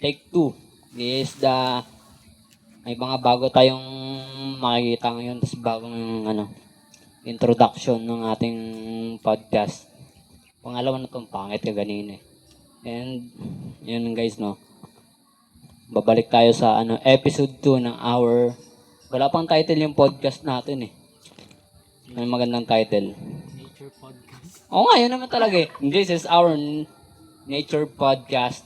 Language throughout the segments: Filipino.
Take 2 is may mga bago tayong makikita ngayon, tapos bagong introduction ng ating podcast. Pangalawa na itong pangit ka ganina eh. And yun guys, no, babalik tayo sa episode 2 ng wala pang title yung podcast natin eh. May magandang title. Nature podcast. Oo nga, yun naman talaga eh. This is our nature podcast.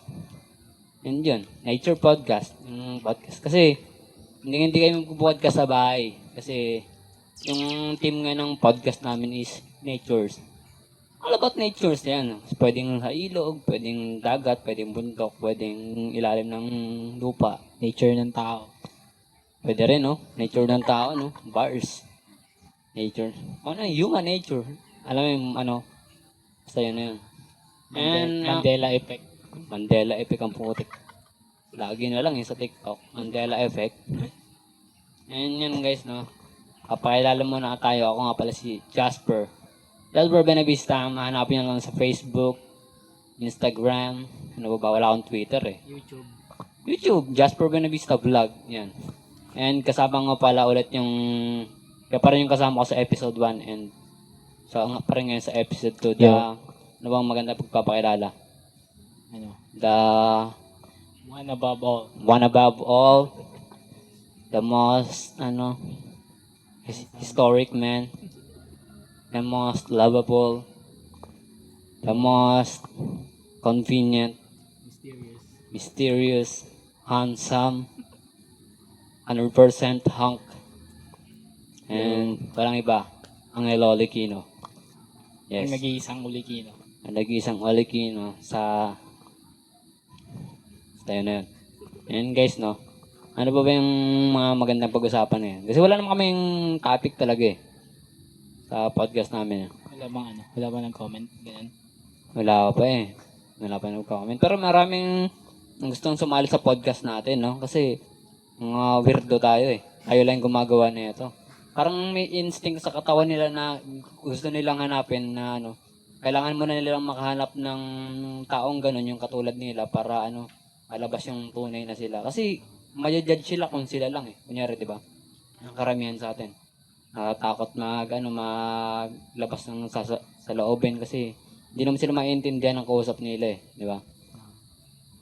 And yun, nature podcast. Podcast. Kasi, hindi kayo mag-podcast sa bahay. Kasi, yung team nga ng podcast namin is natures. All about natures yan. Pwedeng sa ilog, pwedeng dagat, pwedeng bundok, pwedeng ilalim ng lupa. Nature ng tao. Pwede rin, no? Nature ng tao, no? Bars. Nature. Human nature. Alam mo yung basta yun na yun. And, Mandela effect. Mandela effect ang putik. Lagi na lang yung sa TikTok. Mandela effect. And yun guys, no? Kapakilala muna tayo. Ako nga pala si Jasper. Jasper Benavista. Mahanapin nyo lang sa Facebook, Instagram. Ano ba? Wala akong Twitter eh. YouTube. Jasper Benavista Vlog. Yan. And kasama nga pala ulit kaya pa rin yung kasama ko sa episode 1 and so nga pa rin ngayon sa episode 2. Ano bang maganda pagpapakilala? The One above all. one above all, the most historic man, the most lovable, the most convenient, mysterious, handsome, 100% hunk, and walang iba, ang Olikino. Yes. Ang nag-iisang Olikino. Ang nag-iisang Olikino sa tayo na yun. Ayan guys, no? Ano ba yung mga magandang pag-usapan na yan? Kasi wala naman kaming topic talaga eh. Sa podcast namin. Wala bang nag-comment? Ganun. Wala pa eh. Wala pa nag-comment. Pero maraming gustong sumali sa podcast natin, no? Kasi mga weirdo tayo eh. Ayaw lang gumagawa na ito. Parang may instinct sa katawan nila na gusto nilang hanapin na kailangan mo na nilang makahanap ng taong ganun yung katulad nila para malabas yung tunay na sila. Kasi, ma-judge sila kung sila lang eh. Kunyari, di ba? Ang karamihan sa atin. Takot maglabas ng sa loobin kasi hindi naman sila maintindihan ng kausap nila eh. Di ba?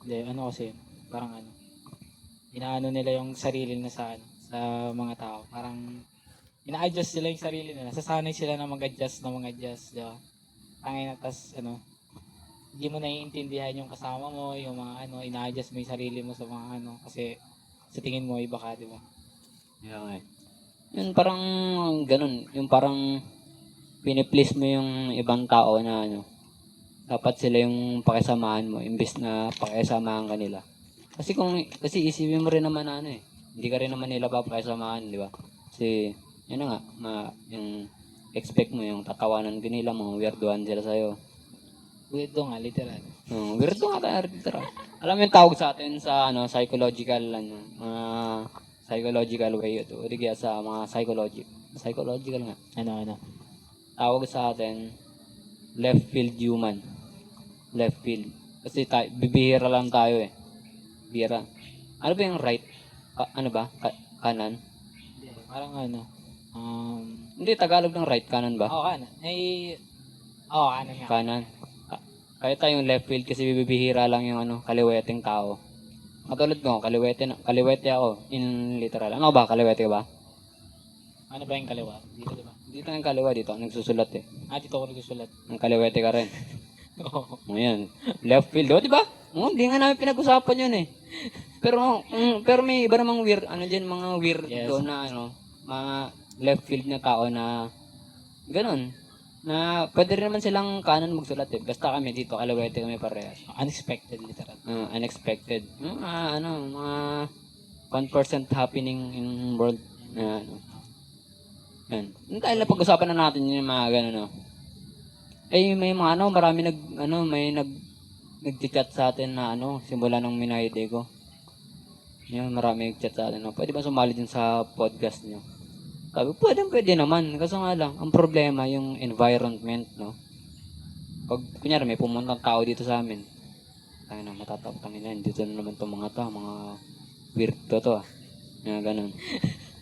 Hindi, kasi, parang inaano nila yung sarili na sa mga tao. Parang, ina-adjust sila yung sarili nila. Sasanay sila na mag-adjust, di ba? Tangin na, tas, hindi mo naiintindihan yung kasama mo, yung mga ina-adjust mo yung sarili mo sa mga kasi sa tingin mo iba ka, di ba? Yeah, eh. Yun parang ganun, yung parang piniplease mo yung ibang tao na dapat sila yung pakisamahan mo imbes na pakisamahan ka nila. Kasi isipin mo rin naman hindi ka rin naman nila papakisamahan, di ba? Kasi yun na nga, yung expect mo yung tatawanan ka nila, mga weirdoan sila sa'yo. Weirdo nga, literal. Weirdo nga tayo, literal. Alam mo yung tawag sa atin sa psychological, psychological way ito. O di kaya sa mga psychological nga. Tawag sa atin, left field human. Left field. Kasi bibihira lang tayo eh. Bihira. Ano ba yung right? Kanan? Parang Hindi, Tagalog ng right. Kanan ba? kanan. Kanan nga. Kanan. Kaya tayong left field kasi bibihira lang yung kaliweteng tao. Katulad ko, kaliwete ako in literal. Ano ba? Kaliwete ka ba? Ano ba yung kaliwa? Dito, di ba? Dito ang kaliwa, dito ako nagsusulat eh. Dito ako nagsusulat. Ang kaliwete ka rin. Oo. Ngayon, left field, di ba? Hindi nga namin pinag-usapan yun eh. Pero may iba namang weird, mga weird doon na mga left field na tao na ganun. Na pwede rin naman silang kanan magsulat eh. Basta kami dito, kaliwete kami parehas. Unexpected, literal. Unexpected. Mga 1% happening in world na yan. Dahil na pag-usapan na natin yung mga gano'n, Eh, may mga marami nag-chat sa atin na simula ng minahide ko. Yan, marami nag-chat sa atin. Pwede ba sumali din sa podcast niyo? Sabi, pwede naman. Kaso nga lang, ang problema yung environment, no? Pag, kunyari, may pumuntang tao dito sa amin. tayo na matatap tangin na. Dito na naman itong mga to, mga weirdo to ah. Nga ganun.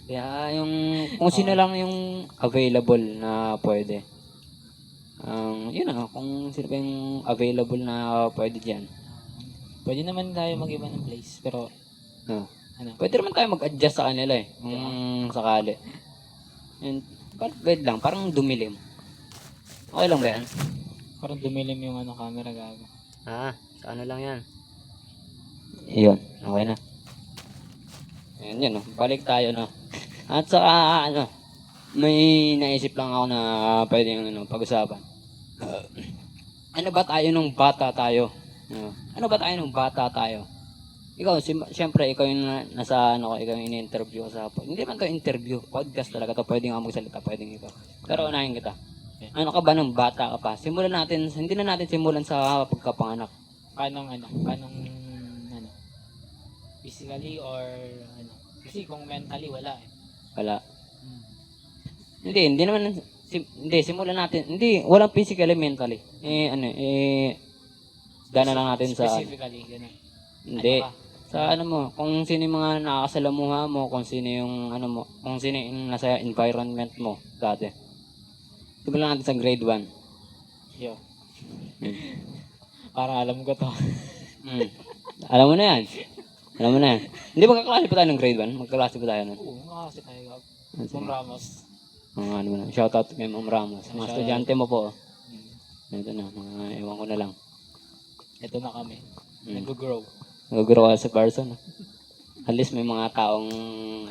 Kaya yung, kung sino lang yung available na pwede. Yun ah, kung sino pa yung available na pwede dyan. Pwede naman tayo mag-iba ng place, pero No. ano, Pwede naman tayo mag-adjust sa kanila eh. Kung sakali. And, parang guide lang, parang dumilim. Okay lang ba yan? parang dumilim yung ano camera gago. Sa ano lang yan. Iyon, okay na. Ayan yun, no? Balik tayo, no? At saka, ano, may naisip lang ako na pwede yung ano, pag-usapan. Ano ba tayo nung bata tayo? Ano ba tayo nung bata tayo? Ikaw, siyempre, ikaw yung nasa, ano, ikaw yung in-interview ko sa, hindi man to interview, podcast talaga to, pwede nga magsalita, pwedeng ikaw. Pero unahin kita. Ano ka ba nung bata ka pa? Simulan natin, hindi na natin simulan sa pagkapanganak. Paano ano, physically or ano. Kasi kung mentally wala eh. Wala. Hindi naman, hindi, simulan natin, hindi, walang physically, mentally. Gana lang natin sa, Specifically, ganun. hindi. Ano ka? Sa ano mo, kung sino yung mga nakakasalamuha mo, kung sino yung ano mo, kung sino yung nasa environment mo dati. Simulan natin sa grade 1. Yo. Parang alam ko to. Alam mo na yan. Alam mo na yan. Hindi magkaklase pa tayo ng grade 1? Magkaklase pa tayo nun. Oo, kasi tayo gab. Ma'am Ramos. Mga ano mo na. Shoutout kay Ma'am Ramos. Mga Shoutout. estudyante mo po. Hmm. Ito na, mga ewan ko na lang. Ito na kami. Nag-grow. Nag-grow as a person. At least may mga taong,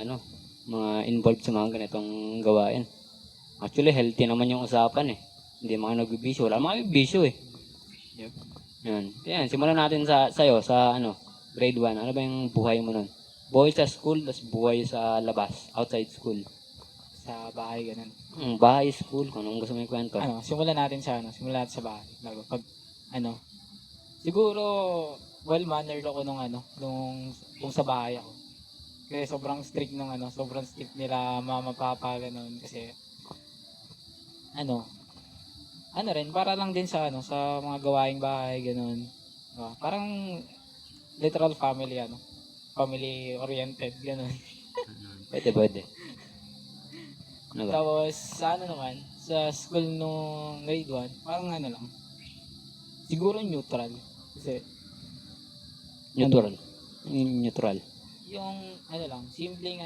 ano, mga involved sa mga ganitong gawain. Actually, healthy naman yung usapan eh. Hindi mga nagbibisyo. Wala mga nagbibisyo eh. Yep. Yan, simulan natin sa'yo, sa ano, grade 1. Ano ba yung buhay mo nun? Buhay sa school, tas buhay sa labas, outside school. Sa bahay, ganun. Bahay, school, kung anong gusto mo yung kwento. Ano, simulan natin sa bahay. Bago, pag, ano, siguro, well-mannered ako kung sa bahay ako. Kasi sobrang strict sobrang strict nila mama, papa, ganun. Kasi, rin, para lang din sa mga gawaing bahay, ganun. Parang, literal family, family oriented, ganun. Pwede. Ano ba? Tapos, sa school nung grade 1, parang lang, siguro neutral. Kasi, Neutral. Neutral. yung, simpleng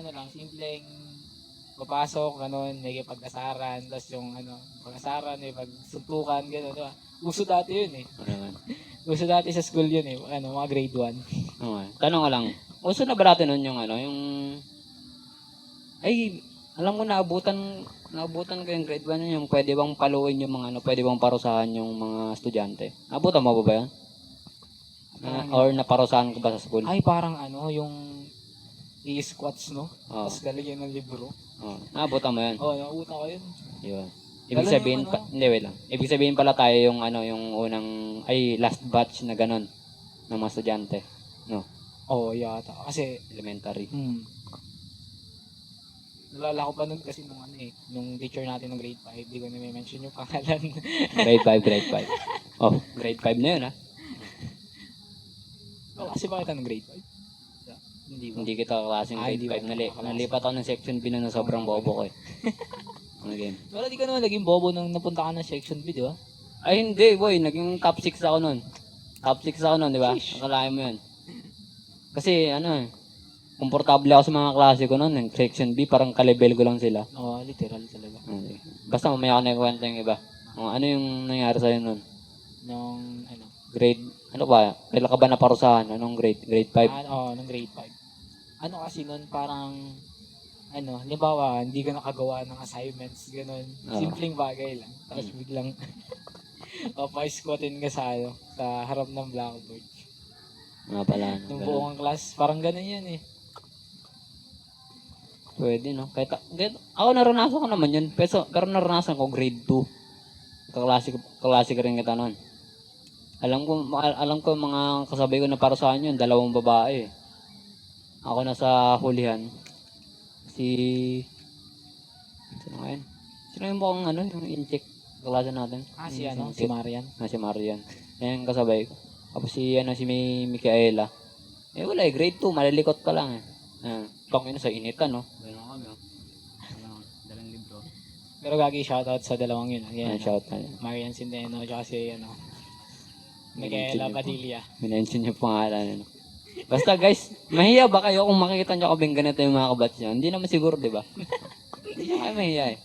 papasok, may pag-asaran, tapos yung, pag-asaran, may pagsuntukan, gano'n, diba? Uso dati yun eh. Ano naman? Uso dati sa school yun eh, mga grade 1. Okay. Tanong ko lang. Uso na ba natin nun yung alam ko naabutan ko yung grade 1 yung pwede bang paluin yung mga pwede bang parusahan yung mga estudyante. Naabutan mo ba yan? Or naparusahan ko ba sa school? Ay, parang yung i-squats, no? Oo. Tapos lalagyan ng libro. Naabutan mo yan? Oo, nauutan ko yun. Yun. Ibig Lalo sabihin, yung hindi, wait lang. Ibig sabihin pala tayo yung yung unang, last batch na ganun ng mga estudyante. No? Oo, yata. Kasi, Elementary. nalala ko pa nun kasi nung teacher natin ng grade 5, di ko na may mention yung pangalan. Grade 5. Oh, grade 5 na yun, ha? Kasi bakit ng grade 5? Hindi ba? Hindi kita kaklaseng grade hindi ba? 5. Nalipat ako ng section B na sobrang bobo ko eh. Ano game? Wala, di ka naman naging bobo nung napunta ka ng section B, di ba? Ay hindi boy, naging top 6 ako nun. Top 6 ako nun, di ba? Sheesh. Akalain mo yun. Kasi komportable ako sa mga klase ko nun. Yung section B, parang kalibel ko lang sila. Oo, literal talaga. Okay. Basta mamaya ako na ikwento yung iba. Ano yung nangyari sa'yo nun? Nung, Grade, ano ba? Kailan ka ba naparusahan? Anong grade? Grade 5? nung grade 5. Kasi nun parang, halimbawa, hindi ka nakagawa ng assignments, ganun. Oo. Simpleng bagay lang. Tapos biglang, pa-squatin ka sa harap ng blackboard. Nga pala. Nung Ganun. buong class, parang ganun yan eh. Pwede, no? Kahit ako naranasan ko naman yun. Pero naranasan ko grade 2. Kaklase ko rin kita nun. Alam ko mga kasabay ko na parusahan yun, 2 babae. Ako nasa hulihan. Sino ngayon? Sino yung mukhang yung in-check kaklase natin? Si Marian. Si Marian. Yan yung kasabay ko. Tapos si Micaela. Wala grade 2, malilikot pa lang eh. Tangina sa initan, no? Ganun kami, oh. Dalang libro. Pero gagi shoutout sa dalawang yun. Yan, Shout na. Marian Centeno, tsaka si, Micaela Padilla. Minention yung pangalan, ano. Basta guys, mahiya ba kayo kung makikita nyo kaming ganito yung mga kabatch nyo? Hindi naman siguro, di ba? Hindi nyo kayo mahiya eh.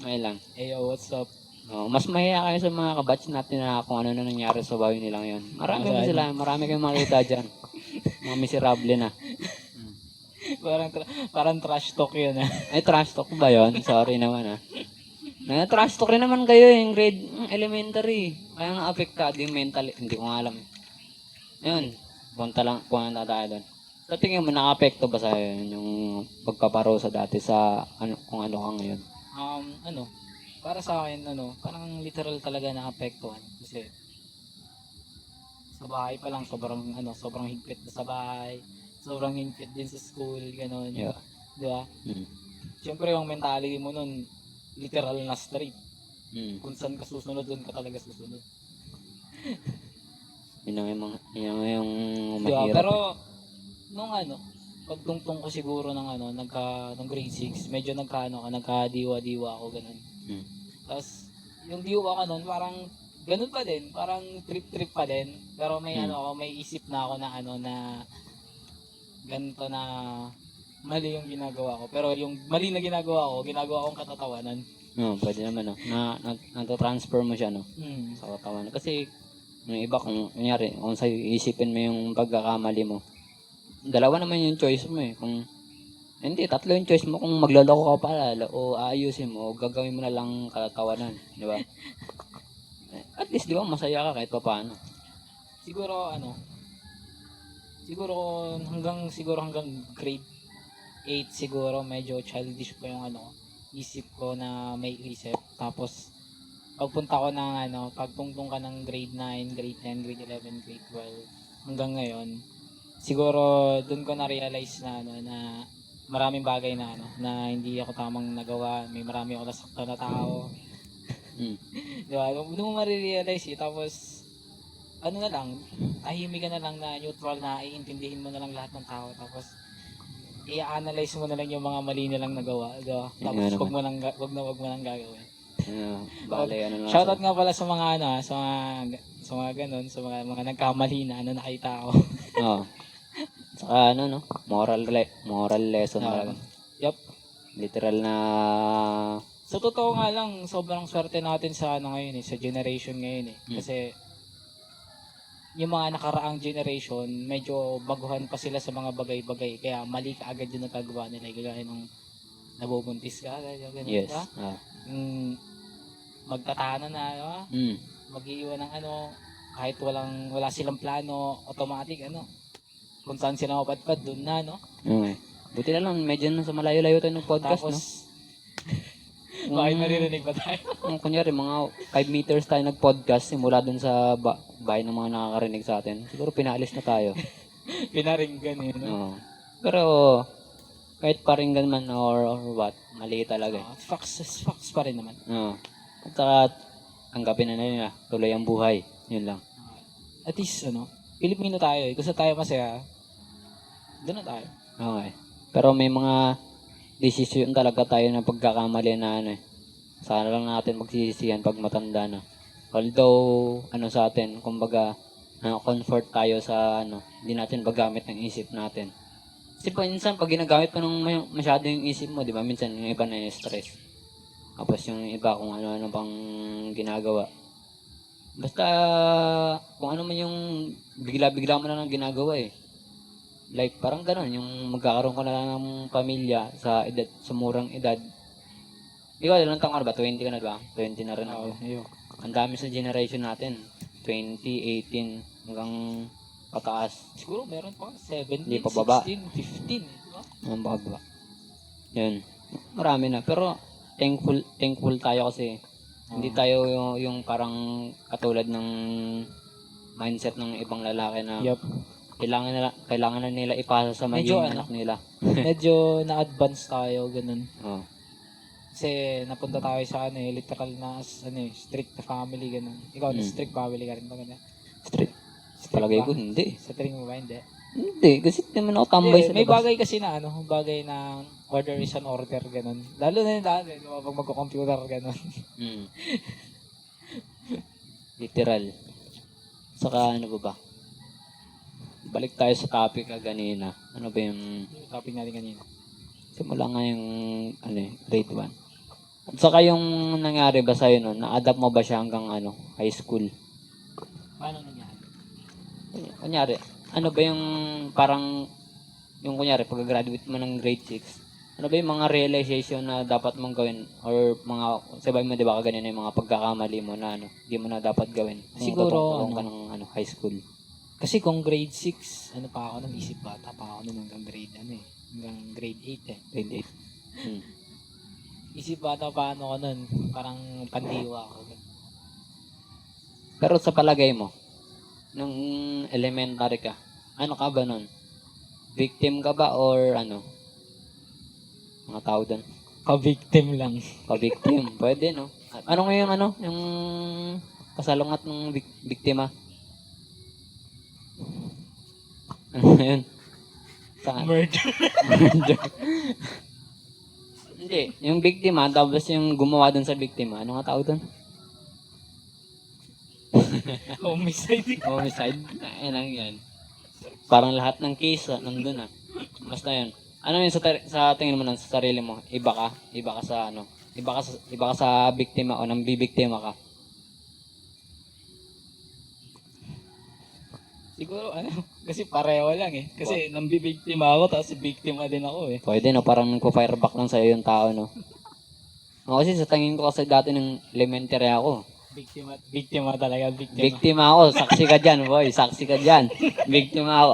May lang. Hey, yo, what's up? Mas mahiya kayo sa mga kabatch natin na kung ano na nangyari sa bahay nilang yun. Marami mo sila, marami kayong makita dyan. Mga miserable na. parang trash talk yun, Ay, trash talk ba yun? Sorry naman trash talk rin naman kayo yung grade elementary. Kaya nga apektado yung mental. Hindi ko nga alam. Yun. Punta tayo doon. Sa tingin mo, naka-apekto ba sa'yo yun, yung pagpaparosa dati sa kung ano ka ngayon? Para sa akin, parang literal talaga na-apektuhan. Kasi, sa bahay pa lang, sobrang higpit na sa bahay. Sobrang higpit din sa school, gano'n. Yeah. Di ba? Siyempre, yung mentality mo nun, literal na street. Kung saan ka susunod, doon ka talaga susunod. Yun yung Diba? mahirap. Pero, pagtungtong ko siguro ng grade 6, medyo nagka-diwa-diwa ako, ganun. Tapos, yung diwa ko nun, parang, ganun pa din, parang trip-trip pa din. Pero may may isip na ako na ganito na mali yung ginagawa ko. Pero yung mali na ginagawa kong katatawanan. Pwede naman, no? Nata-transfer mo siya, no? Sa katawan. Kasi, yung iba, kung sa'yo isipin mo yung pagkakamali mo, dalawa naman yung choice mo eh. Hindi, tatlo yung choice mo kung maglaloko ka pala o aayusin mo o gagawin mo na lang katawanan, di ba? At least, di ba, masaya ka kahit pa paano. Siguro hanggang grade 8 siguro medyo childish pa yung isip ko na may isip. Tapos pagpunta ko pagtungtong ka ng grade 9, grade 10, grade 11, grade 12 hanggang ngayon, siguro doon ko na-realize na maraming bagay na hindi ako tamang nagawa, may marami ako nasaktan na tao. Di ba? Doon mo marirealize tapos tahimik ka na lang na neutral na iintindihin mo na lang lahat ng tao, tapos i-analyze mo na lang yung mga mali nilang nagawa, di ba? Tapos wag mo nang gagawin. Shoutout nga pala sa mga sa mga ganun, sa mga nagkamali na nakita ko. Saka moral lesson talaga. Yup. Literal na Sa totoo nga lang, sobrang swerte natin sa ngayon sa generation ngayon Kasi yung mga nakaraang generation, medyo baguhan pa sila sa mga bagay-bagay. Kaya mali ka agad yung nagagawa nila. Gaya ng nabubuntis ka, ganyan. yes. Magtatana na, mag-iiwan ng kahit wala silang plano, automatic, kung saan sila mapadpad, dun na, Buti na lang, medyo nasa malayo-layo tayo ng podcast, Tapos, bakit naririnig ba tayo? Kunyari, mga 5 meters tayo nag-podcast simula dun sa bahay ng mga nakakarinig sa atin. Siguro pinaalis na tayo. Pinaringgan Pero, kahit paringgan man or what, mali talaga. Facts pa rin naman. At saka, tanggapin na nila, tuloy ang buhay. Yun lang. At least, Pilipino tayo Kung saan tayo masaya, doon na tayo. Okay. Pero may mga desisyon talaga tayo na pagkakamali na sana lang natin magsisisihan pag matanda na. Although, sa atin, kumbaga, comfort tayo sa, hindi natin magamit ng isip natin. Kasi minsan, pag ginagamit pa ng masyado yung isip mo, di ba? Minsan, yung iba na yung stress. Tapos yung iba kung ano-ano pang ginagawa. Basta, kung ano man yung bigla-bigla mo na lang ginagawa Like, parang gano'n, yung magkakaroon ka na lang ng pamilya sa murang edad. Ikaw, ilang taon ka na ba? 20 ka na ba? 20 na rin ako. Ang dami sa generation natin. 20, 18, hanggang pataas. Siguro meron pa 17, Hindi pa baba. 16, 15. Diba? Ang baba. Yun. Marami na. Pero, thankful tayo kasi hindi tayo yung parang katulad ng mindset ng ibang lalaki na kailangan na nila ipasa sa maging anak nila. Medyo na-advance tayo, ganun. Kasi napunta tayo sa literal na strict family, ganun. Ikaw, strict family ka rin ba? Strict palagay ba? ko, hindi. Sa tingin mo ba, hindi? Hindi, kasi di naman ako tambay Hindi, sa may labas. bagay kasi na bagay na order is an order, ganun. Lalo na yung dati, di ba, pag magko-computer, ganun. Mm. Literal. Saka ano ba? Balik tayo sa topic kanina. Ano ba yung Topic natin kanina. simula nga yung grade 1. At saka yung nangyari ba sa'yo nun, na-adapt mo ba siya hanggang high school? Paano nangyari? Kunyari, ano ba yung parang, yung kunyari, pag-graduate mo ng grade 6, ano ba yung mga realization na dapat mong gawin? Or mga, sabay mo, di ba, ganyan yung mga pagkakamali mo na di mo na dapat gawin? Siguro, Tutungtong ka ng high school. Kasi kung grade 6, ano pa ako nun, isip bata pa ako nun hanggang hanggang grade 8 eh. Grade 8. Hmm. Isip bata pa ako nun, parang pandiwa ako. Pero sa palagay mo, nung elementary ka, ano ka ba nun? Victim ka ba or mga tao doon? Pa-victim lang. Pa-victim. Pwede, no? Ano nga yung kasalungat ng biktima? Ano na yun? Saan? Murder. Hindi. Yung biktima, tapos yung gumawa dun sa biktima. Ano nga tao dun? Homicide. Homicide. Ayun lang yan. Parang lahat ng case, nandun Basta yun. Ano yun sa tingin mo sa sarili mo? Iba ka? Iba ka sa Iba ka sa biktima o nang bibiktima ka? Siguro, kasi pareho lang eh. Kasi nambibiktima ako, tapos biktima din ako eh. Pwede, no? Parang nagpo-fireback lang sa'yo yung tao, no? Ako kasi sa tingin ko kasi dati ng elementary ako. Biktima talaga, biktima. Biktima ako. Saksi ka dyan, boy. Saksi ka dyan. Biktima ako.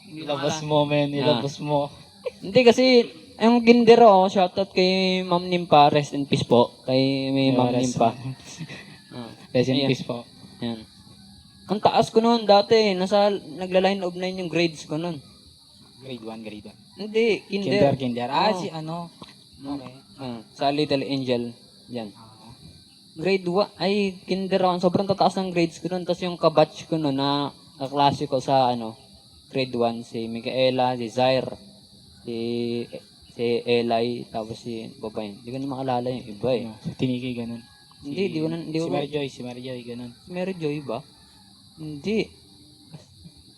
Ilabas mo, men. Ilabas mo. Hindi kasi, yung kinder ako, shoutout kay Ma'am Nimpa. Rest in peace po. Kay may Ma'am Nimpa. Rest in Ayan. peace po. Yan. Ang taas ko noon dati. Nagla-line of 9 yung grades ko noon. Grade 1, grade 1. Hindi, kinder. Kinder. Okay. Sa Little Angel. Yan. Grade 1, ay kinder ako. Sobrang tataas ng grades ko noon. Tapos yung kabatch ko noon na kaklase ko sa grade 1, si Micaela, si Zaire, si Eli, tapos si babae. Hindi ko na makalala yung iba eh. Si Tiniki, ganun. Hindi ko. Si Mary Joy, ganun. Si Mary Joy ba? Hindi.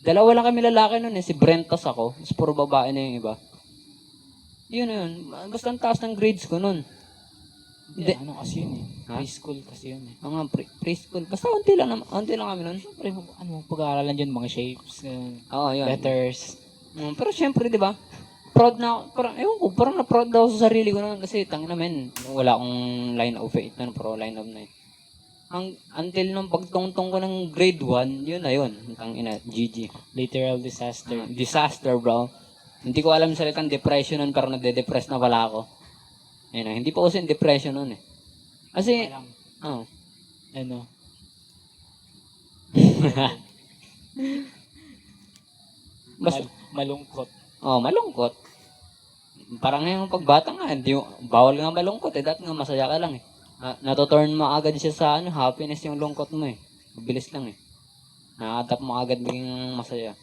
Dalawa lang kami lalaki noon eh. Si Brent tas ako. Tapos puro babae na yung iba. Yun. Basta ang taas ng grades ko noon. Hindi, kasi yun eh. Ha? Preschool kasi yun eh. Mga preschool. Basta unti lang kami noon. Siyempre, pag-aaralan dyan, mga shapes, Oo, yun. letters. Pero syempre, di ba? Proud na ako. Parang, ewan ko, parang na-proud ako sa sarili ko noon. Kasi, tangin namin, wala akong line of 8 noon, pero line of 9. Until nung pagtungtong ko ng grade 1, yun na yun. Tangina, GG. Literal disaster. Disaster, bro. Hindi ko alam salitang depression nun, pero nade-depress na pala ako. Ayun, hindi pa kasi depression nun eh. Kasi, Ano? basta, Malungkot. malungkot. Parang yung pagbata nga, bawal nga malungkot eh. Dati nga masaya ka lang eh. Natuturn mo agad siya sa happiness yung lungkot mo eh. Mabilis lang eh. Nakatap mo agad maging masaya.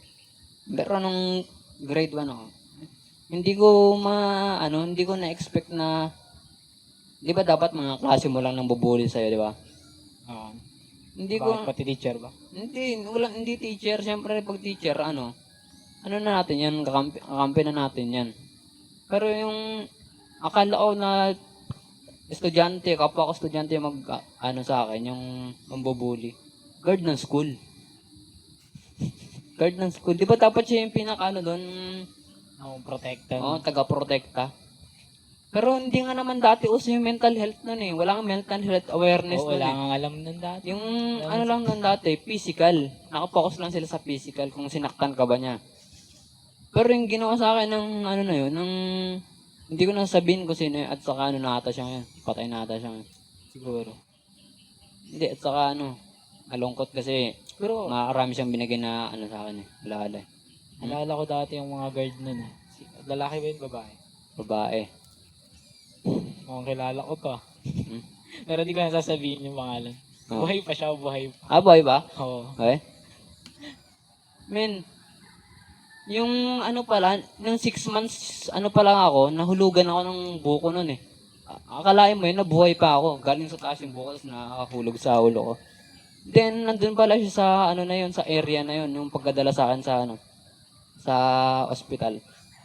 Pero nung grade 1 ako, hindi ko na-expect na, di ba dapat mga klase mo lang nang bubuli sa'yo, di ba? Hindi ko, Pati teacher ba? hindi teacher. Siyempre, pag teacher, ano na natin yan, kakampi na natin yan. Pero yung, akala ko na, kapwa ko estudyante sa akin, yung mambubuli. Guard ng school. Guard ng school. Di ba dapat siya yung doon? Protektan. Taga-protekta. Pero hindi nga naman dati uso yung mental health nun eh. Wala kang mental health awareness nun Wala eh. kang alam nun dati. Yung lang nun dati, physical. Nakapokus lang sila sa physical kung sinaktan ka ba niya. Pero yung ginawa sa akin ng hindi ko na sabihin kung sino yun, at saka nata siya ngayon. Patay nata siya ngayon. Siguro. Hindi, at saka malungkot kasi Pero, marami siyang binigay na sa akin eh. Alala. alala ko dati yung mga guard nun eh. Lalaki ba yun, babae? Babae. Mukhang kilala ko pa. Hmm? Pero di ko na sasabihin yung pangalan. Oh. Buhay pa siya, buhay pa. Ah, buhay ba? Oo. Okay. Men, yung ano pala, nung 6 months, ano pa lang ako, nahulugan ako ng buko nun eh. Akalain mo yun, nabuhay pa ako. Galing sa taas yung buko, tapos nakahulog sa ulo ko. Then, nandun pala siya sa, ano na yun, sa area na yun, yung pagkadala sa akin sa, ano, sa ospital.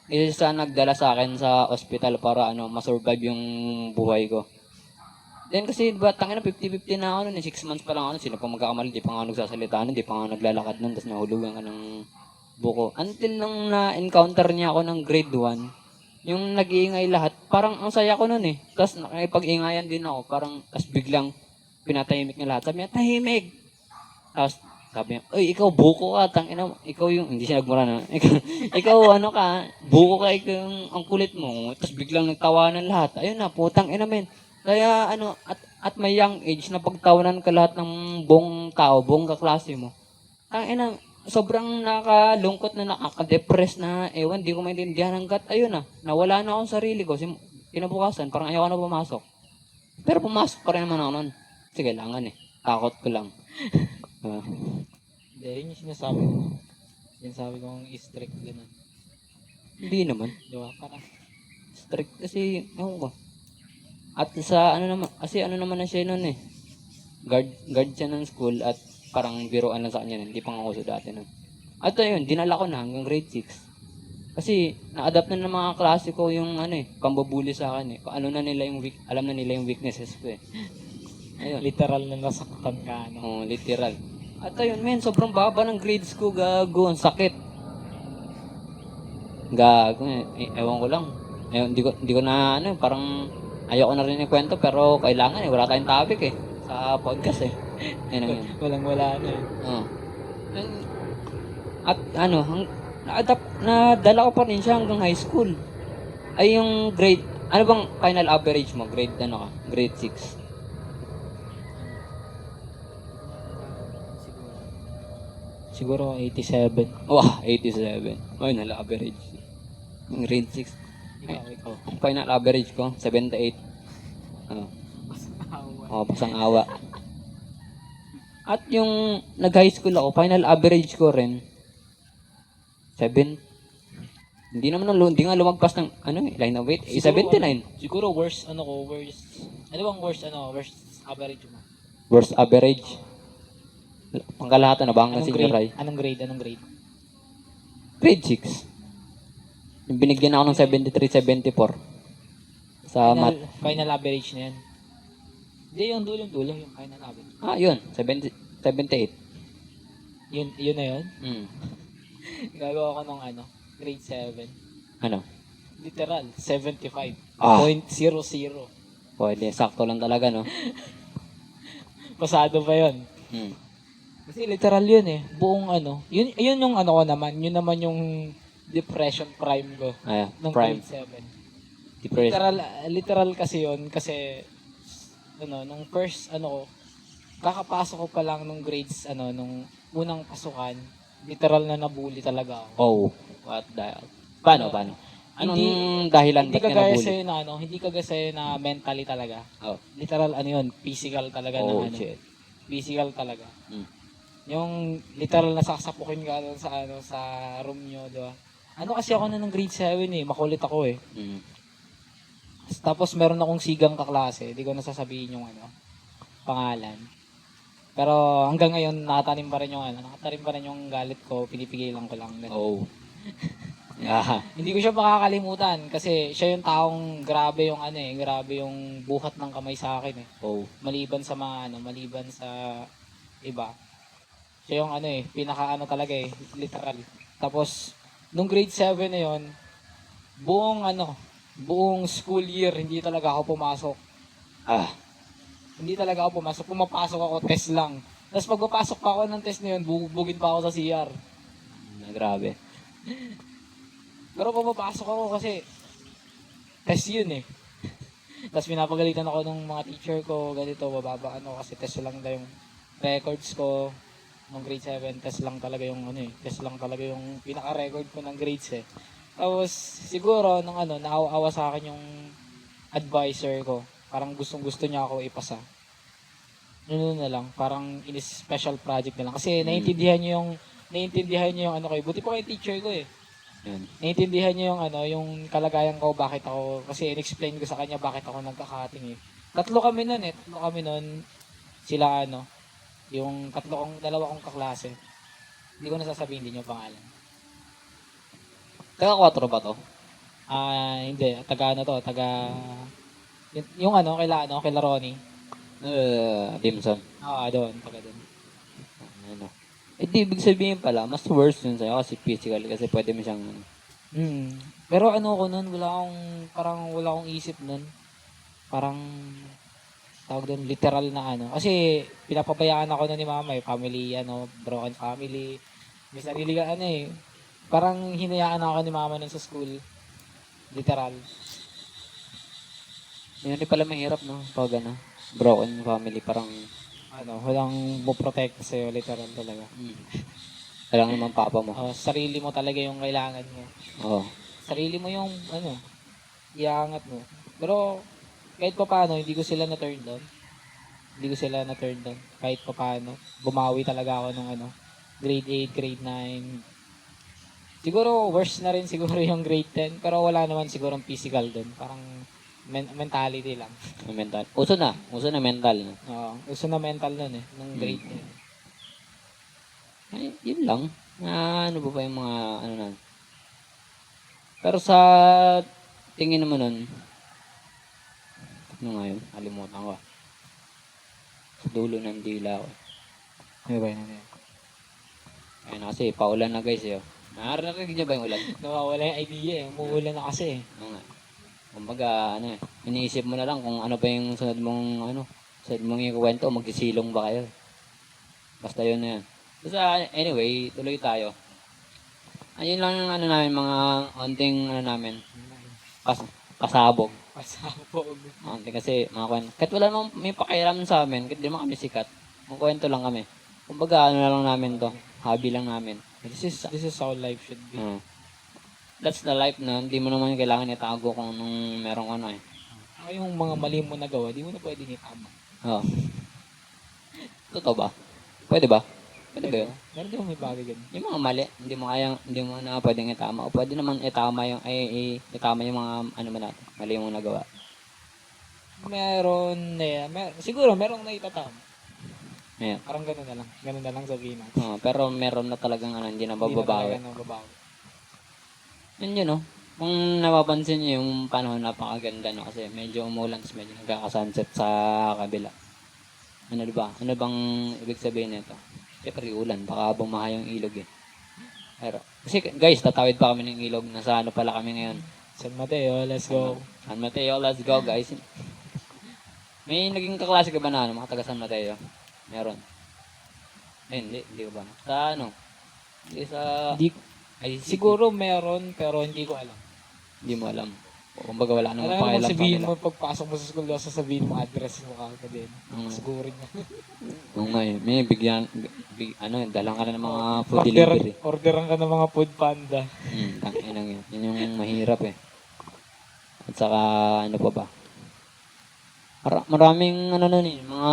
Isa siya nagdala sa akin sa ospital para, ano, masurvive yung buhay ko. Then kasi diba, tangina 50-50 na ako nun, 6 months pa lang ako nun, sino pa magkakamali, di pa nga nagsasalita nun, di pa nga naglalakad nun, tapos nahulugan ka ng buko. Until nung na-encounter niya ako ng grade 1, yung nag-iingay lahat, parang ang saya ko nun eh. Tapos nakipag-ingayan din ako, parang, tapos biglang pinatahimik niya lahat. Sabi niya, tahimik! Tapos sabi niya, oy, ikaw buko ka, tangina, ikaw yung, hindi siya nagmura na, ikaw ano ka, buko ka, ikaw yung, ang kulit mo. Tapos biglang nagtawanan lahat. Ayun na, putang ina men. Kaya ano, at my young age, napagtawanan ka lahat ng buong tao, buong kaklase mo. Tangina, sobrang nakalungkot na nakaka-depress na, ewan, di ko maintindihan hanggat, ayun na, nawala na akong sarili ko. Kinabukasan, parang ayaw ko na pumasok. Pero pumasok pa rin naman ako nun. Kasi kailangan eh. Takot ko lang. Hindi, yun yung sinasabi ko. Sinasabi kong strict ganun. Hindi naman. Di ba? Parang, Strict kasi, ewan ko. At sa ano naman, kasi ano naman na siya nun eh. Guard siya ng school at parang biroan lang sa kanya nun. Hindi pa nga uso dati nun. At ayun, dinala ko na hanggang grade 6. Kasi na-adapt na ng mga klase ko yung ano eh, pambabuli sa akin eh. Kung ano na nila yung alam na nila yung weaknesses ko eh. Ayun. literal na nasaktan ka, ano. Oh, literal. At ayun, men, sobrang baba ng grades ko, gago, ang sakit. Gago, ewan ko lang. Hindi ko na, ano, parang, ayoko na rin ikwento, pero kailangan eh, wala tayong topic eh, sa podcast eh. Ayun ang yun. Walang-wala na eh. Oh. At ano, nadala ko pa rin siya hanggang high school. Ay yung grade, ano bang final average mo? Grade ano ka? Grade 6. Siguro 87. Wow, 87. Final average. Yung grade 6. Ikaw. Ang final average ko, 78. Oh, pasang awa. At yung nag-high school ako, final average ko rin, 7. Hindi nga lumagpas ng, ano eh, line of weight. 79. Siguro worst ano bang worst average mo? Worst average. Pangkalahatan na ba hanggang senior high? Anong grade? Grade 6. Yung binigyan ako ng 73, 74. Sa math. Final average na yan. Hindi, yung dulo yung final average. Ah, yun. 78. Yun na yun? Hmm. Gagawa ko ng grade 7. Ano? Literal, 75. Ah. 0.00. Pwede. Sakto lang talaga, no? Pasado pa yun. Hmm. Kasi literal yun eh. Buong yun yung ko naman. Yun naman yung depression prime ko. Ay, Ng prime. grade 7. Depression. Literal kasi yun. Kasi, nung first, kakapasok ko pa lang nung grades, nung unang pasukan, literal na nabully talaga ako. Oh, what the hell? Paano? Anong dahilan Hindi ba't ka ka gaya nabully? sa'yo na, hindi ka gaya sa'yo na mentally talaga. Oh. Literal, yun, physical talaga Oh, na, shit. physical talaga. Hmm. Yung literal na saksapukin ka doon sa room nyo, di ba? Kasi ako na ng grade 7 eh, makulit ako eh. Hmm. Tapos meron akong sigang kaklase, di ko nasasabihin yung pangalan. Pero hanggang ngayon nakatanim pa rin yung galit ko, pinipigilan ko lang. Oh. Ah. Hindi ko siya makakalimutan kasi siya yung taong grabe yung buhat ng kamay sa akin eh. Oh. Maliban sa iba. Siya yung pinaka talaga eh, literal. Tapos nung grade 7 na yon, buong school year hindi talaga ako pumasok. Ah. Hindi talaga ako pumasok. Pumapasok ako, test lang. Tapos pagpapasok pa ako ng test na yun, bubugbugin pa ako sa CR. Grabe. Pero pumapasok ako kasi test yun eh. Tapos pinapagalitan ako ng mga teacher ko, ganito, bababa kasi test lang daw yung records ko nung grade 7. Test lang talaga yung test lang talaga yung pinaka-record ko ng grades eh. Tapos siguro nung naawa sa akin yung advisor ko. Parang gustong-gusto niya ako ipasa. ano na lang, parang in-special project na lang. Kasi naiintindihan niyo yung ano ko eh. Buti pa kayo teacher ko eh. Yun. Naiintindihan niyo yung ano, yung kalagayan ko, bakit ako, kasi in-explain ko sa kanya bakit ako nagkakating eh. Tatlo kami nun. Sila ano, yung dalawa kong kaklase. Hindi ko na sasabihin din yung pangalan. Taga 4 ba to? Hindi, taga ano to, yung ano, kila Ronnie. Dimson. Doon, taga doon. Ano. Eh di, ibig sabihin pala, mas worse yun sa'yo kasi physical, kasi pwede mo siyang, Pero ano ko nun, wala akong isip nun. Parang, tawag doon, literal na ano. Kasi, pinapabayaan ako nun ni mama eh, family, broken family. May sarili ka, parang hinayaan ako ni mama nun sa school. Literal. yun rin pala mahirap, no? Pag ano, broken family, parang, Walang puprotect sa'yo, literal talaga. kailangan naman papa mo. Sarili mo talaga yung kailangan mo. Oo. Sarili mo yung, iangat mo. Pero, kahit pa paano, hindi ko sila na-turn down. Kahit pa paano. Bumawi talaga ako nung grade 8, grade 9. Siguro, worse na rin siguro yung grade 10. Pero wala naman siguro physical doon. Parang, mentality lang. Mental. Uso na mental. No? Uso na mental nun nung grade 10. Ay, yun lang. Ano ba yung mga, ano na. Pero sa tingin naman nun, ano nga yun? Kalimutan ko. Sa dulo ng dila ko. Ano ba yun? Ayun na kasi, paulan na guys yun. Narinig niyo ba yung ulan? Nawawala yung idea Umuulan na kasi Oo nga. Kumbaga, iniisip mo na lang kung ano pa yung sunod mong ikuwento, magsisilong ba kayo. Basta yun na yan. Basta, anyway, tuloy tayo. Ayun lang yung namin, mga onting namin, pasabog. Pasabog. Onting kasi, mga kwento. Kahit wala namang may pakialam sa amin, kahit di naman kami sikat, magkwento lang kami. Kumbaga, na lang namin to, hobby lang namin. This is how life should be. That's the life na hindi mo naman kailangan itago kung nung merong Yung mga mali mo nagawa, di mo na pwedeng itama. Oo. Totoo ba? Pwede ba? Pwede ba yun? Meron din may bagay ganun. Yung mga mali, hindi mo na pwedeng itama. O pwede naman itama itama yung mga natin, mali yung nagawa. Siguro merong naitatama. Yeah. Parang ganun na lang sabihin natin. Pero meron na talagang hindi na bababawi. Hindi na talaga nababawi. Yun, no? Kung napapansin niyo yung panahon, napakaganda, no? Kasi medyo umulan, medyo nagkakasunset sa kabila. Ano ba? Ano bang ibig sabihin nito? Siyempre ulan, baka bumaha yung ilog eh. Pero, kasi guys, tatawid pa kami ng ilog. Nasa pala kami ngayon? San Mateo, let's go. San Mateo, let's go guys. May naging kaklase ka ba na mga taga San Mateo? Meron. Hindi ko ba? Sa Hindi sa... Siguro meron, pero hindi ko alam. Hindi mo alam. Kumbaga wala namang Alam pakialam mo, sabihin pa mo, pagpasok mo sa school, sasabihin mo address mo ka din. Siguro niya. Oo nga eh. May dalang ka na ng mga food delivery. Orderan ka ng mga food panda. Tangin yun. Yun yung mahirap eh. At saka, ano pa ba? Maraming,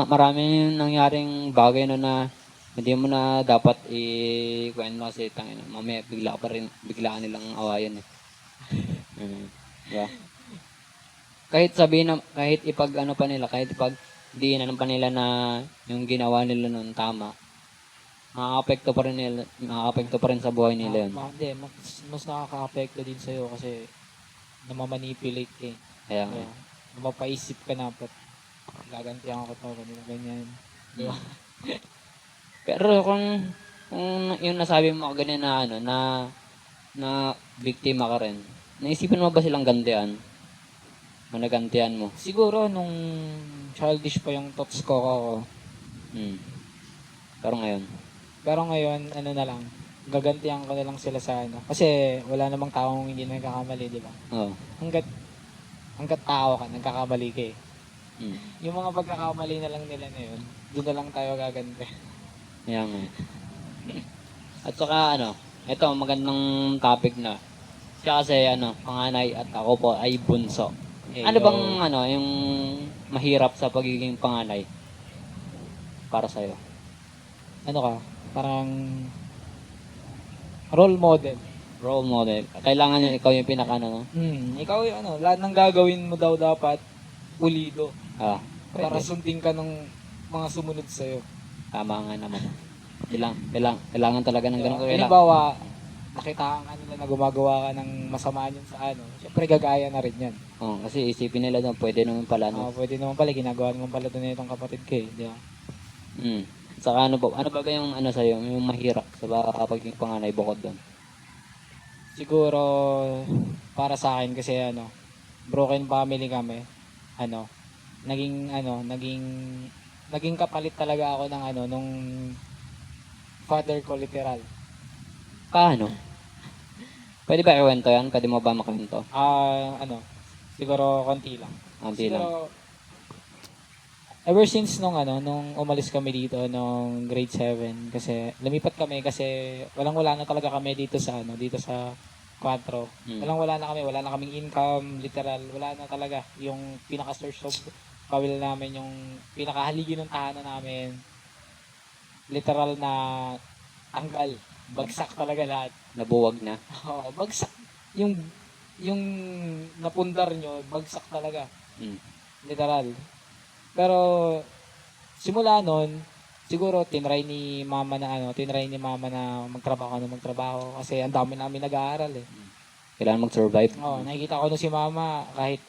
maraming nangyaring bagay na hindi mo na dapat i-kwento kasi tangin. Mamaya bigla ka nilang awayan eh. Diba? Kahit di na pa nila na yung ginawa nila nun tama, makaka-apekto pa rin sa buhay nila yun. Mas nakaka-apekto din sa'yo kasi namamanipulate ka eh. Kaya mapaisip ka na, gagantihan ko to, ganyan. Diba? Pero kung yung nasabi mo ganyan na biktima ka rin, naisipan mo ba silang gantian? Managantian mo? Siguro nung childish pa yung thoughts ko ako. Pero ngayon, ano na lang, gagantihan ko na lang sila sa Kasi wala namang taong hindi nagkakamali, di ba? Oo. Hanggat tao ka, nagkakamali ka eh. Yung mga pagkakamali na lang nila na yun, doon na lang tayo gaganti. Yan nga. At saka ito magandang topic na. Siya kasi panganay at ako po ay bunso. Ano bang yung mahirap sa pagiging panganay? para sa'yo? Ano ka? Parang role model. Role model. Kailangan yun, ikaw yung pinaka no? Ikaw yung lahat ng gagawin mo daw dapat pulido. Ah, Para pwede. sundin ka ng mga sumunod sa'yo. Tama nga naman. Kailangan talaga ng ganun. Halimbawa, nakita ka nila na gumagawa ka ng masama yun sa syempre gagaya na rin yan. Oh, kasi isipin nila doon, pwede naman pala, no? Pwede naman pala, ginagawa naman pala doon itong kapatid ko di ba? Mm. Saka ano ba yung ano sa'yo, yung mahirap sa pagiging panganay bukod doon? Siguro, para sa akin kasi broken family kami, naging kapalit talaga ako ng nung father ko literal. Paano? Pwede ba ikwento yan? Pwede mo ba makwento? Siguro konti lang. Konti lang. Siguro, ever since nung umalis kami dito nung grade 7 kasi lumipat kami kasi wala na talaga kami dito sa dito sa 4. Wala na kaming income, literal, wala na talaga. Yung pinaka source of kawil namin, yung pinakahaligi ng tahanan namin, literal na tanggal, bagsak talaga lahat. Nabuwag na. Oo, bagsak. Yung napundar nyo, bagsak talaga. Literal. Pero simula nun, siguro tinry ni mama na magtrabaho kasi ang dami namin nag-aaral eh. Kailangan mag-survive. Nakikita ko si mama kahit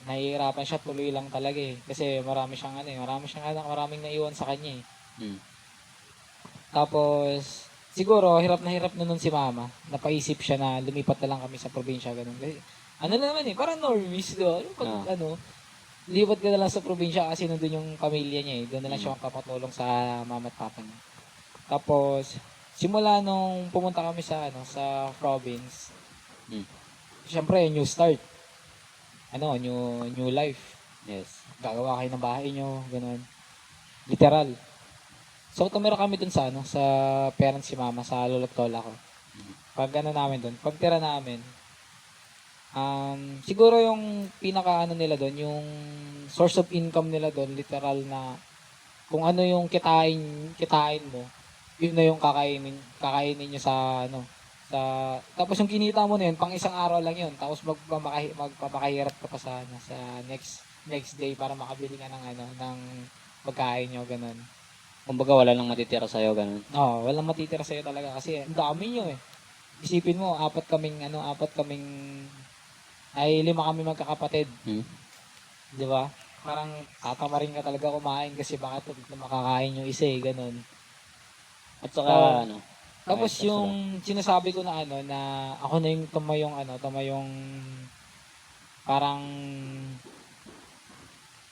nahihirapan siya, tuloy lang talaga eh. Kasi marami siyang anak, maraming naiwan sa kanya eh. Tapos siguro hirap na nun si mama. Napaisip siya na lumipat na lang kami sa probinsya ganun. Kasi, naman eh, parang normies do. Lipat ka na lang sa probinsya kasi nandun yung pamilya niya eh. Doon na lang siya magpapatulong sa mama at papa niya. Tapos, simula nung pumunta kami sa province, syempre, new start. New life. Yes. Gagawa kayo ng bahay nyo, ganun. Literal. So, tumira kami dun sa parents si mama, sa lolo't lola ko. Pag pagtira namin, siguro yung pinaka nila doon, yung source of income nila doon, literal na kung ano yung kitain mo, yun na yung kakainin nyo sa tapos yung kinita mo na yun, pang isang araw lang yun, tapos magpapakahirap ka pa sa next day para makabili ka ng pagkain nyo, ganun. Kumbaga wala nang matitira sa'yo, ganun. Walang matitira sa'yo talaga kasi ang dami nyo eh. Isipin mo, apat kaming ay 5 kami magkakapatid. Di ba? Parang tatamarin ka talaga kumain kasi bakit makakain yung isa eh, ganun. At saka Tapos yung sinasabi ko na na ako na yung tumayong parang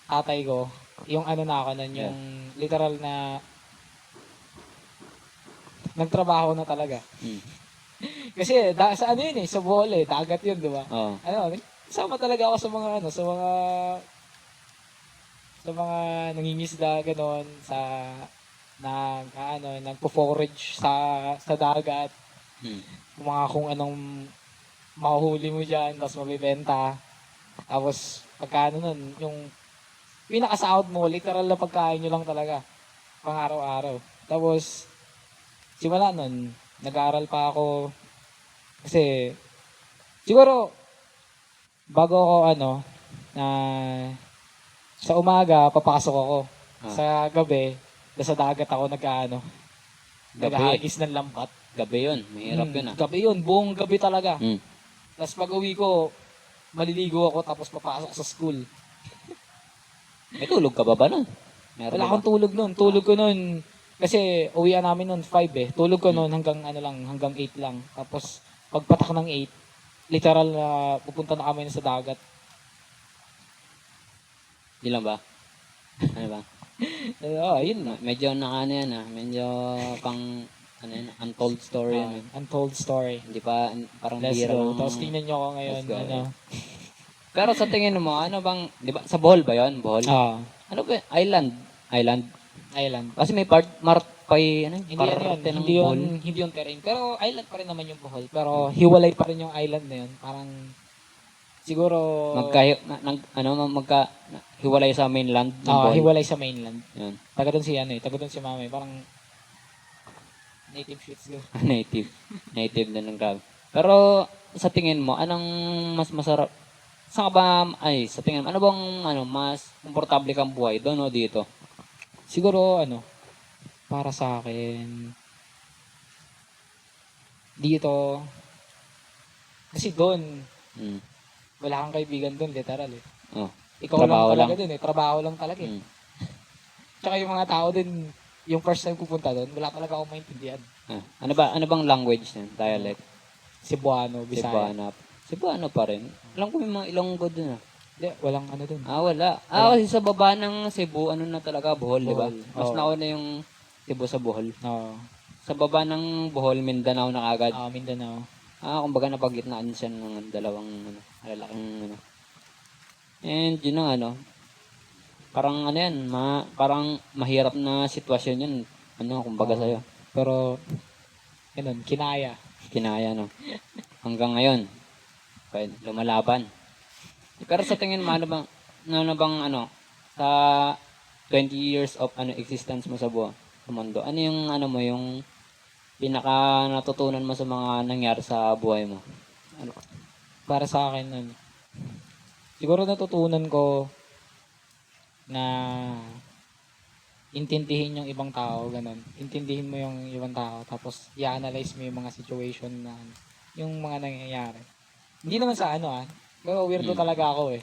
tatay ko, yung na ako nun, yung literal na nagtrabaho na talaga. Kasi sa yun eh, sa Bohol eh, dagat yun, di ba? Sama talaga ako sa mga nangingisda ganon, nagpo-forage sa dagat. Kung anong mahuhuli mo diyan, tapos mabibenta. Tapos pagka nun, yung pinakasahod mo, literal na pagkain nyo lang talaga. Pang araw-araw. Tapos simula nun, nag-aaral pa ako kasi siguro bago ako na sa umaga papasok ako. Sa gabi, sa dagat ako naghahagis ng lambat. Gabi yun, mahirap yun Gabi yun, buong gabi talaga. Tapos pag uwi ko, maliligo ako tapos papasok sa school. May tulog ka ba nun? Wala akong tulog nun. Tulog ko nun, kasi uwian namin nun 5 eh. Tulog ko nun hanggang 8 lang. Tapos pagpatak ng 8, literal na pupunta na kami sa dagat. Yun lang ba? Ano ba? Yun na. Medyo medyo pang untold story yan. Untold story. Hindi pa, parang Let's bihira go. lang. Tapos tingnan nyo ako ngayon. Pero sa tingin mo, ano bang, di ba, sa Bohol ba yun? Bohol? Ano ba yun? Island. Kasi may Hindi yun terrain. Pero island pa rin naman yung Bohol. Pero hiwalay pa rin yung island na yun. Parang siguro hiwalay sa mainland ng Bohol. Hiwalay sa mainland. Yun. Taga doon si taga doon si mama, parang native shits ko. Native. Native na ng grabe. Pero sa tingin mo, anong mas masarap? Saan ka ba, sa tingin mo, ano bang mas komportable kang buhay doon o dito? Siguro para sa akin dito kasi doon Mm. wala kang kaibigan doon, literal eh. Oh. Ikaw Trabaho lang talaga lang. doon eh. Trabaho lang talaga eh. Mm. Tsaka yung mga tao din, yung first time pupunta doon, wala talaga akong maintindihan. Ano bang language niyan? Dialect? Cebuano, Bisaya. Cebuano pa rin. Alam ko may mga Ilonggo doon. Hindi, walang doon. Wala. Kasi sa baba ng Cebu, na talaga, Bohol, di ba? Bohol, Mas oo. nauna yung Cebu sa Bohol. Oo. Sa baba ng Bohol, Mindanao na agad. Mindanao. Kumbaga napagitnaan siya ng dalawang malalaking And yun ang parang yan, parang mahirap na sitwasyon yun. Kumbaga sa'yo. Pero, kinaya. Kinaya, no? Hanggang ngayon, lumalaban. Pero sa tingin mo, sa 20 years of existence mo sa mundo, ano yung yung pinaka natutunan mo sa mga nangyari sa buhay mo? Para sa akin, siguro natutunan ko na intindihin yung ibang tao, ganun. Intindihin mo yung ibang tao, tapos i-analyze mo yung mga situation na yung mga nangyayari. Hindi naman sa pero weirdo talaga ako eh.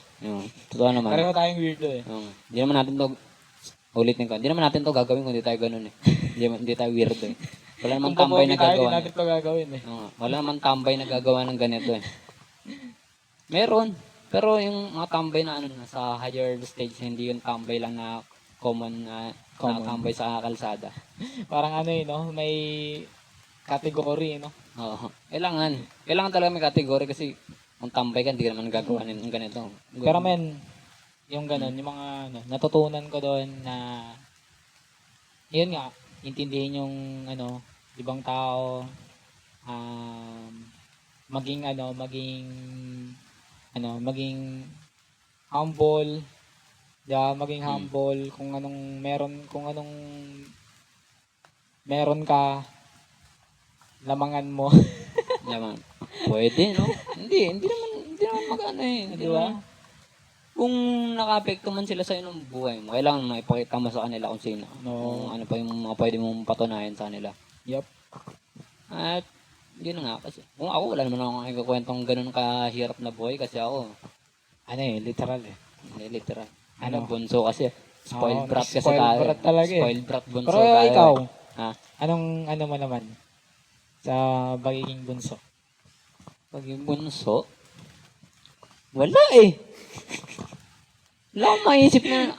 Totoo naman. Pareho tayong weirdo eh. Hindi naman natin to, ulitin ko, hindi naman natin to gagawin kung hindi tayo ganun eh. Hindi tayo weirdo eh. Wala naman Kung tambay na tayo, gagawa. hindi natin ito gagawin eh. Wala naman tambay na gagawa ng ganito eh. Meron. Pero yung mga tambay na sa higher stage, hindi yung tambay lang na common na tambay sa kalsada. Parang may category, no? Oo. Kailangan talaga may category kasi kung tambay ka, hindi ka naman gagawa ng ganito. Pero yung ganun, yung mga natutunan ko doon na yun nga, intindihin yung ibang tao, maging humble, maging humble kung anong meron ka, lamangan mo. Yaman. Pwede, no? Hindi naman magano eh. Di ba? Kung naka-apekto man sila sa ng buhay mo, kailangan maipakita mo sa kanila kung sino. Kung ano pa yung mga pwede mong patunayan sa kanila. Yup. At yun nga kasi. Kung ako, wala naman akong ikakwentong ganun kahirap na buhay kasi ako. Literal eh. Hindi, literal. Bunso kasi. Spoiled brat kasi spoiled tayo. brat talaga eh. Spoiled brat bunso Pero tayo. ikaw, anong mo naman sa pagiging bunso? Pagiging bunso? Wala eh. Wala akong maisip na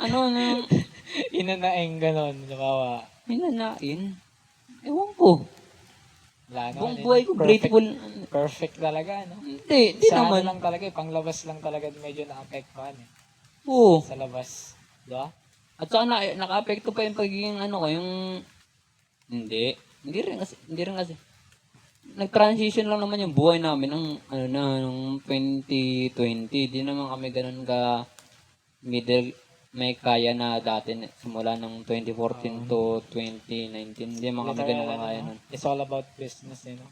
Inanaing ganon, nabawa. hinanain. Ewan ko. Wala Buong buhay ko grateful. Perfect talaga, no? Hindi Sa naman. lang talaga eh, panglabas lang talaga medyo na-apektuhan eh. Oo. Sa labas. Diba? At saka naka-apekto pa yung pagiging yung Hindi rin kasi. Nag-transition lang naman yung buhay namin ng 2020. Di naman kami ganun ka may kaya na dati simula ng 2014 to 2019. Hindi naman kami ganun kaya nun. It's all about business, no?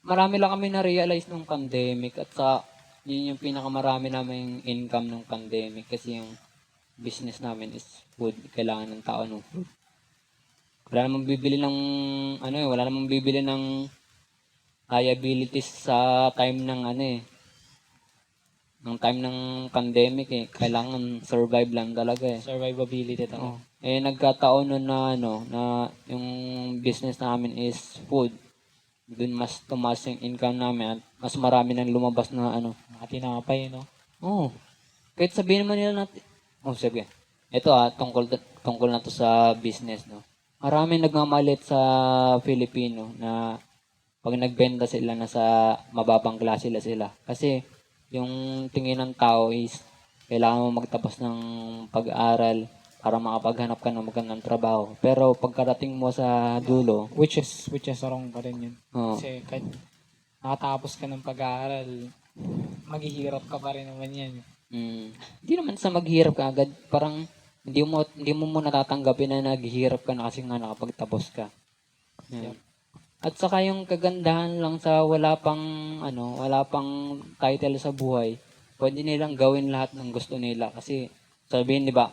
Marami lang kami na-realize nung pandemic at sa yun yung pinakamarami namin income ng pandemic kasi yung business namin is food. Kailangan ng tao ng food. Wala namang bibili ng liabilities sa time ng pandemic eh. Kailangan survive lang talaga eh. Survivability talaga. Nagkataon nun na yung business namin is food. Doon mas tumaas yung income namin at mas marami nang lumabas na Tinapay, no? Oo. Kahit sabihin naman nila natin. Sige. Ito tungkol na to sa business, no? Maraming nagmamalit sa Filipino na pag nagbenta sila nasa mababang klase sila. Kasi yung tingin ng tao is kailangan mo magtapos ng pag-aaral para makapaghanap ka ng magandang trabaho. Pero pagkarating mo sa dulo, Which is wrong pa rin yun. Oo. Kasi kahit nakatapos ka ng pag-aaral, maghihirap ka pa rin naman yan. Hindi naman sa maghihirap ka agad, parang hindi mo muna tatanggapin na naghihirap ka na kasi nga nakapagtapos ka. Yan. Yep. At saka yung kagandahan lang sa wala pang title sa buhay, pwede nilang gawin lahat ng gusto nila kasi sabihin, di ba,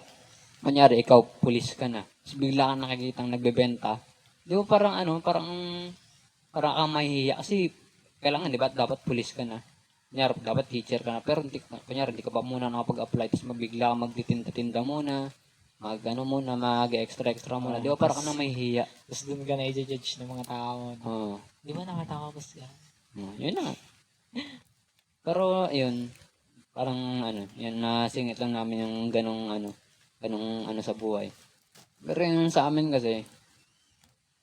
kunyari ikaw pulis ka na, tapos bigla kang nakikitang nagbebenta, di ba parang kang mahihiya kasi kailangan, di ba, dapat pulis ka na. Kunyari, dapat teacher ka na, pero kunyari, hindi ka pa muna nakapag-apply, tapos mabigla kang magtitinda-tinda muna, mag-extra muna, di ba, parang ka na mahihiya. Tapos doon ka na i-judge ng mga tao. Oo. Di ba nakatapos ka? Yun na. Pero, yun, parang, yan, nasingit lang namin yung ganong sa buhay. Pero yung sa amin kasi,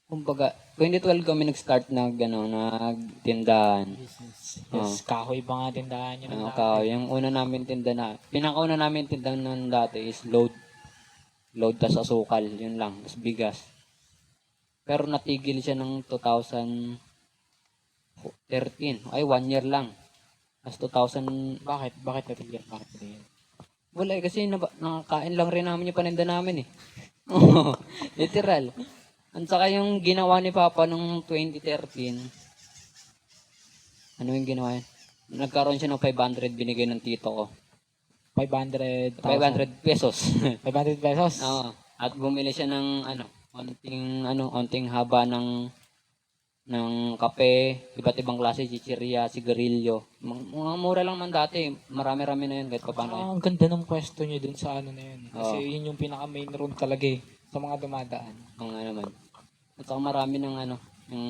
kumbaga, 2012 kami nag-start nagtindahan. Business. Yes, kahoy ba nga tindahan nyo ng dati? Yung pinakauna namin tindahan ng dati is load tas asukal, yun lang, tas bigas. Pero natigil siya ng 2013, ay 1 year lang. As 2000, Bakit? Bakit natigil? Bakit natigil? wala kasi nakakain lang rin namin yung paninda namin eh. Oo, literal. At saka yung ginawa ni Papa nung 2013, ano yung ginawa yun? Nagkaroon siya ng 500 binigay ng tito ko. 500,000. 500 pesos. 500 pesos? Oo. At bumili siya ng onting haba ng kape, iba't ibang klase, chichirya, sigarilyo. Mga mura lang man dati, marami-rami na yun kahit paano. Ang ganda ng pwesto nyo dun sa ano na yun. Kasi Oo. yun yung pinaka main road talaga eh. Sa mga dumadaan. Oo nga naman. At saka marami ng yung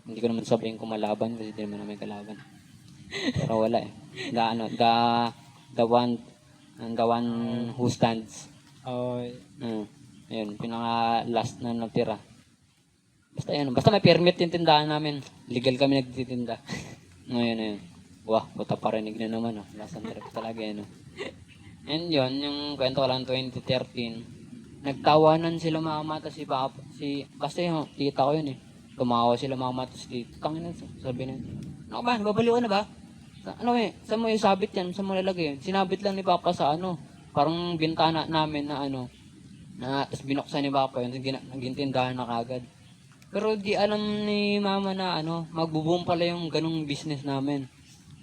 hindi ko naman sabihin kung malaban kasi hindi naman namin kalaban. Pero wala eh. The one who stands. Oh, Ayun, pinaka last na natira. Basta may permit yung tindahan namin. Legal kami nagtitinda. Ngayon, ayun. Wah, buta parinig na naman, oh. Last and trip talaga, ano. And yun, yung kwento ko lang 2013, nagtawanan sila mama at kasi yung tita ko yun eh. Tumawa sila mama at si tita. Tangin na, sabi na, ano ba, nababaliw ka na ba? Saan mo yung sabit yan? Saan mo lalagay yan? Sinabit lang ni Papa sa parang bintana namin na tapos binuksan ni Papa yun, naging tindahan na kagad. Pero di alam ni Mama na magbo-boom pala yung ganung business namin.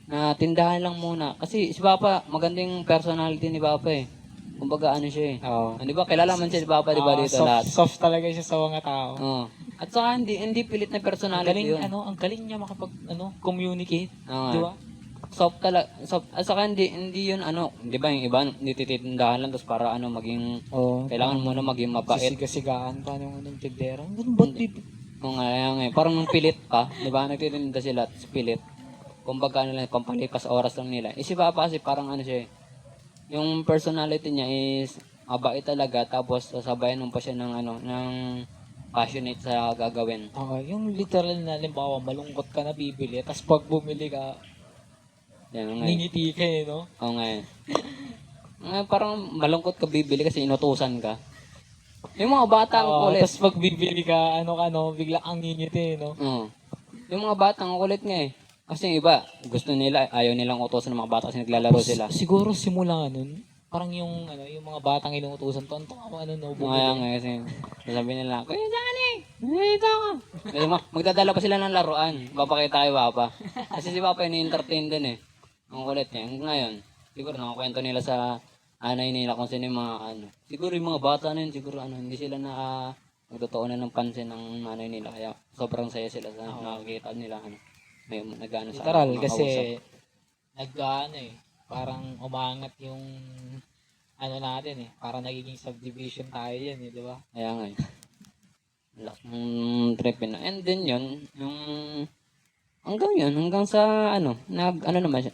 Na tindahan lang muna. Kasi si Papa, magandang personality ni Papa eh. Kumbaga siya eh. Oo. Di ba? Kilala man siya si Papa, di ba dito lahat? Soft talaga siya sa mga tao. Oo. At saka hindi pilit na Ang personality galing, yun. ang galing niya communicate. Oo. Di ba? Soft talaga. At saka hindi yun di ba yung iba, nititindahan lang tapos para maging, Oo. kailangan mo na maging mabait. Sisiga-sigaan pa ng tindera. Ganun ba? Oo nga, yan. Parang nung pilit pa, di ba, nagtitinda sila, tapos pilit. Kumbaga lang, pampalipas oras lang nila. Si Papa kasi parang siya eh. Yung personality niya is mabait talaga, tapos sasabayan mo pa siya ng passionate sa gagawin. Oo, yung literal na, limbawa, malungkot ka na bibili, tapos pag bumili ka, Yan nga. ningiti ka eh, no? Oo nga. Parang malungkot ka bibili kasi inutusan ka. Yung mga bata ang kulit. Tapos pag bibili ka, bigla ang ngingiti, no? Oo. Yung mga bata ang kulit nga eh. Kasi yung iba, gusto nila, ayaw nilang utusan ng mga bata kasi naglalaro sila. Siguro simula nun, parang yung mga batang inuutusan, tonto no, Kaya nga kasi sabi nila, Kuya Johnny, dito ako. Kasi magdadala pa sila ng laruan. Papakita kay Papa. Kasi si Papa ini-entertain din eh. Ang kulit niya. Ngayon, siguro nakakwento nila sa anay nila kung sino yung mga Siguro yung mga bata na yun, siguro hindi sila nagtotoo na ng pansin ng anay nila. Kaya sobrang saya sila sa nakakita nila. May nag-ano sa literal, mga kasi kausap. parang umangat yung natin eh. Parang nagiging subdivision tayo yan eh, di ba? Kaya nga eh. Trip na. And then yun, hanggang sa naman siya.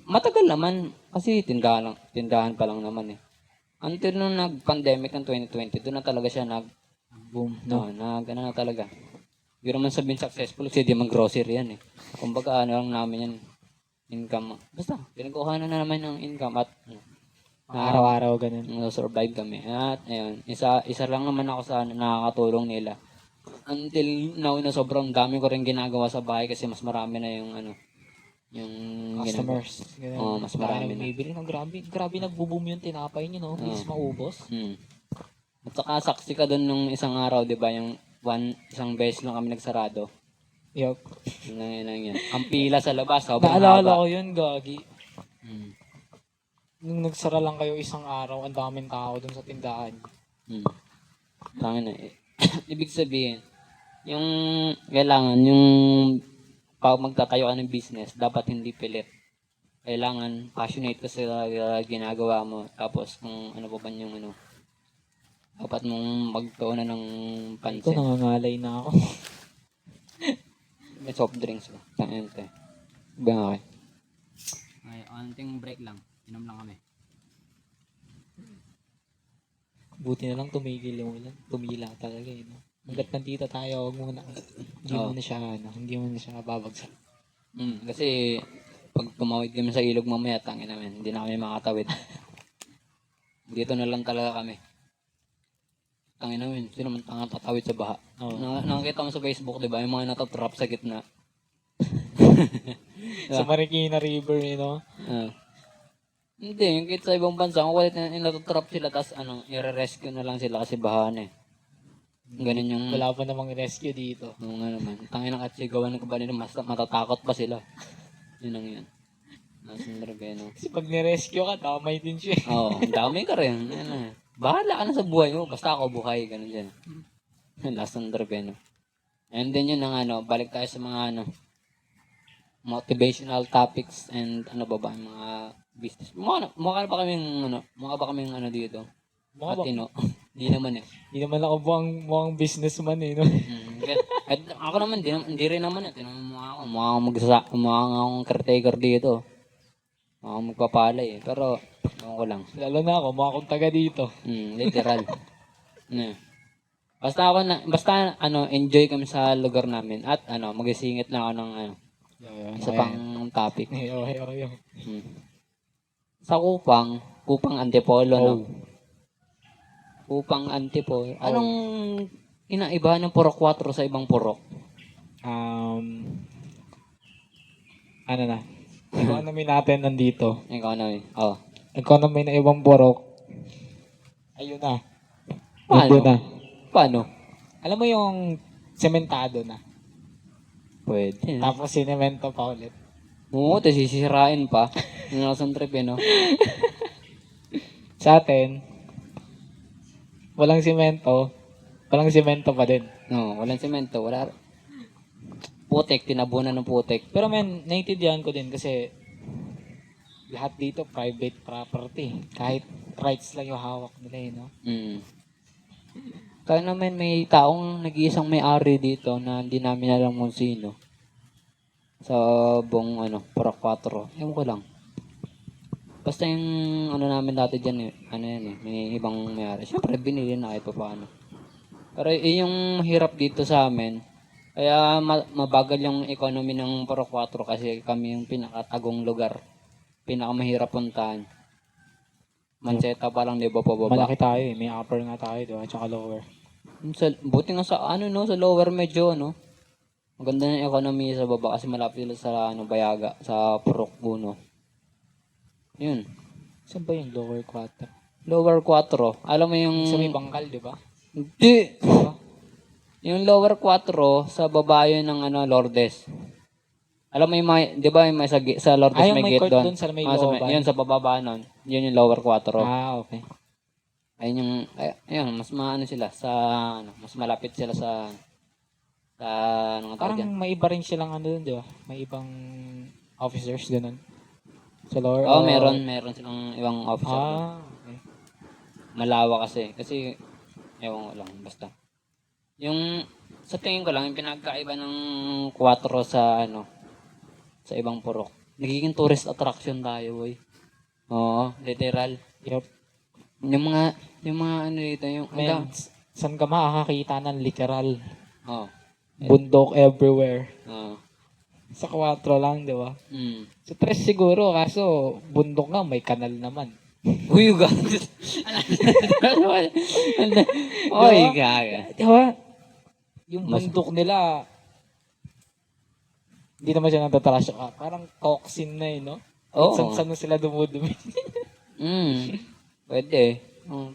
Matagal naman, kasi tindahan pa lang naman eh. Until nung nag-pandemic ng 2020, doon na talaga siya Boom, na talaga. Hindi naman sabihin successful kasi di mag-grocery yan eh. Kumbaga lang namin yan, income. Basta, pinagkuha na naman ng income at araw-araw ganun. survive kami. At ayun, isa lang naman ako sa nakakatulong nila. Until now na sobrang dami ko rin ginagawa sa bahay kasi mas marami na Yung Customers. Ganun. Oo, mas marami na. Bibili. No, grabe nagbo-boom yung tinapay niyo, no? Bilis maubos. At saka saksi ka doon nung isang araw, di ba? Yung isang beses lang kami nagsarado. Yup. Yun. Ang pila sa labas, sobrang Naalala haba. ko yun, Gagi. Mm. Nung nagsara lang kayo isang araw, ang daming tao dun sa tindahan. Tangin na. Ibig sabihin, yung kailangan, yung pag magtatayo ka ng business, dapat hindi pilit. Kailangan passionate ka sa ginagawa mo. Tapos kung ano pa ba yung ano, dapat mong magtuunan ng Ito, pansin. nangangalay na ako. May soft drinks ba? Tangin ito eh. Bang okay. Ay, onting break lang. Inom lang kami. Buti na lang tumigil yung ulan. Tumila talaga, eh, no? Hanggat nandito tayo, huwag muna. Hindi mo na siya babagsak. Kasi pag tumawid kami sa ilog mamaya, tangin namin, hindi na kami makatawid. Dito na lang talaga kami. Tangin namin, sino man tanga tatawid sa baha. Nakakita mo sa Facebook, di ba? Yung mga natatrap sa gitna. Sa Marikina River, you know? Hindi, yung kita sa ibang bansa, kung kulit na natatrap sila, tapos i-rescue na lang sila kasi bahaan eh. Ganun yung... Wala pa namang rescue dito. Oo nga naman. Tangin na kasi gawan ko ba nila, mas matatakot pa sila. Yun ang yun. Nasaan no? Kasi pag nirescue ka, damay din siya. Oo, dami ka rin. Ano, bahala ka na sa buhay mo, basta ako buhay, ganun dyan. Last on no? And then yun ang balik tayo sa mga motivational topics and mga business. Mukha ba kaming dito? Matino. Hindi naman eh. Hindi naman ako mukhang businessman eh, no? At ako naman, hindi rin naman eh. Mukha akong caretaker dito. Mukha akong magpapalay eh. Pero, ewan ko lang. Lalo na ako, mukha akong taga dito. Literal. Basta enjoy kami sa lugar namin. At magisingit lang ako ng isa pang topic. Sa Kupang Antipolo, no? Kupang Antipolo. Anong inaiba ng Purok 4 sa ibang purok? Economy natin nandito. Economy. Economy na ibang purok. Ayun na. Paano? Na. Paano? Alam mo yung sementado na. Pwede. Tapos sinemento pa ulit. Oo, tapos sisirain pa. Yung nasang trip no? Sa atin, walang semento pa din. No, walang semento. Wala. Putik, tinabunan ng putik. Pero naiintindihan ko din kasi lahat dito private property. Kahit rights lang yung hawak nila, no? Kaya naman may taong nag-iisang may-ari dito na hindi namin alam kung sino. Sa buong Purok 4. Ewan ko lang. Basta yung namin dati dyan may ibang may-ari. Siyempre binili na kahit pa paano. Pero yung hirap dito sa amin, kaya mabagal yung economy ng Purok 4 kasi kami yung pinakatagong lugar. Pinakamahirap puntahan. Manseta pa lang, di ba, pababa? Malaki tayo eh. May upper nga tayo, di ba? Tsaka lower. Buti nga sa sa lower medyo, maganda na yung economy sa baba kasi malapit sila sa Bayaga, sa Purok 1. Yun. Saan ba yung lower 4? Lower 4. Alam mo yung... Sa may Bangkal, di ba? Hindi. Yung lower 4, sa baba yun ng Lourdes. Alam mo yung di ba yung sa Lourdes yung may may gate court doon? dun sa may looban. Yun, sa bababa nun. Yun yung lower 4. Okay. Ayun mas sila sa, mas malapit sila sa Parang may iba rin silang doon, di ba? May ibang officers ganun. Sa lower. Meron silang ibang officer doon. Okay. Malawak kasi ewan ko lang, basta. Yung, sa tingin ko lang, yung pinagkaiba ng 4 sa ibang purok. Nagiging tourist attraction tayo, boy. Oo, literal. Yup. Yung mga dito, Saan ka makakakita ng literal? Bundok everywhere. Sa 4 lang, di ba? Sa 3 siguro, kaso bundok nga, may kanal naman. Uy, gagot. Oy, gaga. Di ba? Yung bundok nila, Hindi naman siya natatrash. Parang toxin na no? Oo. Saan na sila dumudumi. Pwede.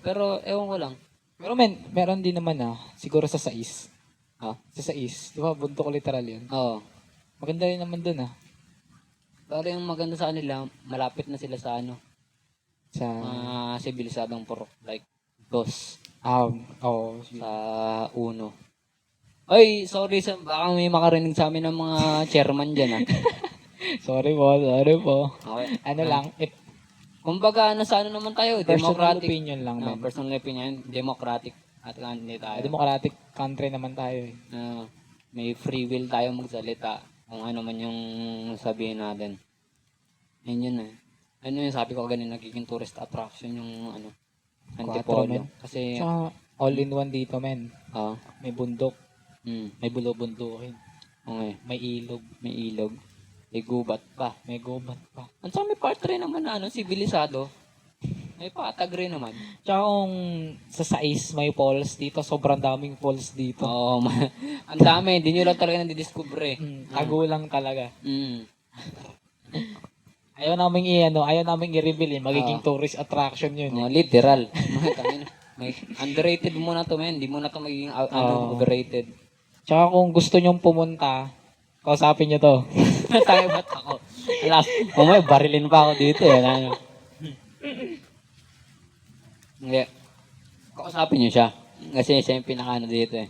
Pero, ewan ko lang. Pero meron din naman siguro sa Sais. Ha? Sa Sais. Di ba, bundok literal yun. Oo. Maganda rin naman dun Pero yung maganda sa kanila, malapit na sila sa Sa, sibilisadong purok. Like, Dos. oo. Sa Uno. Ay, sorry, baka may makarinig sa amin ng mga chairman dyan, Sorry po. Okay. Ano lang, Kumbaga, sa naman tayo, personal democratic. opinion lang, man. Personal opinion, democratic at hindi tayo. Democratic country naman tayo May free will tayo magsalita kung ano man yung sabihin natin. Yun Ano yung sabi ko ganun, nagiging tourist attraction yung Antipolo. men. Kasi, Tsaka, all-in-one dito, men. ah, May bundok, mm, may bulubundukin, okay, may ilog, may ilog, may gubat pa. may gubat pa. At saka may part rin naman na sibilisado. May patag rin naman. Tsaka kung sa Sais may falls dito, sobrang daming falls dito. Oo, ang dami. Hindi nyo lang talaga nadidiscover eh. Tagulang talaga. Mm. Ayaw naming i-reveal magiging tourist attraction yun. Literal. May underrated muna to, men. Hindi muna to magiging overrated. Tsaka kung gusto nyong pumunta, kausapin nyo to. Tayo ba't ako? Alas, may barilin pa ako dito eh. Hindi. Kausapin nyo siya. Kasi siya yung pinaka dito eh.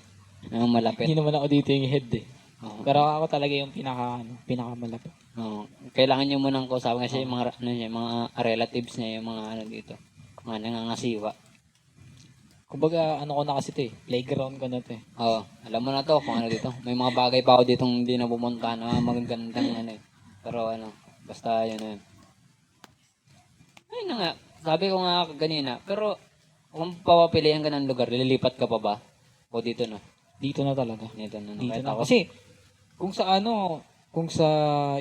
Ang malapit. Hindi naman ako dito yung head Oo. Pero ako talaga yung pinakamalapit. Oo. Kailangan nyo munang kausapin kasi yung mga relatives niya, yung mga dito. Mga nangangasiwa. Kumbaga, ko na kasi playground ko na Oo. Alam mo na to kung ano dito. May mga bagay pa ako dito hindi na pumunta na magagandang Pero basta yun na yun. Ayun na nga. Sabi ko nga kanina. Pero kung papapilihan ka ng lugar, lilipat ka pa ba? O dito na? Dito na talaga. Dito na. Dito Kahit na. ako. Kasi, kung sa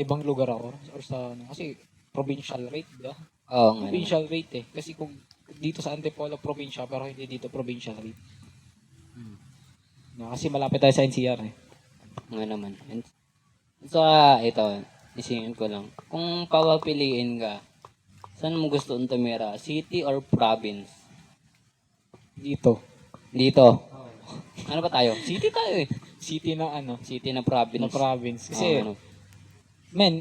ibang lugar ako, or sa kasi provincial rate, di ba? Oo nga. Provincial rate Kasi kung dito sa Antipolo, provincial, pero hindi dito provincial rate. Kasi malapit tayo sa NCR Nga naman. And, so, ito, isingin ko lang. Kung papapiliin ka, saan mo gusto tumira? City or province? Dito. Dito. Ano ba tayo? City tayo eh. City na City na province. na province. Kasi,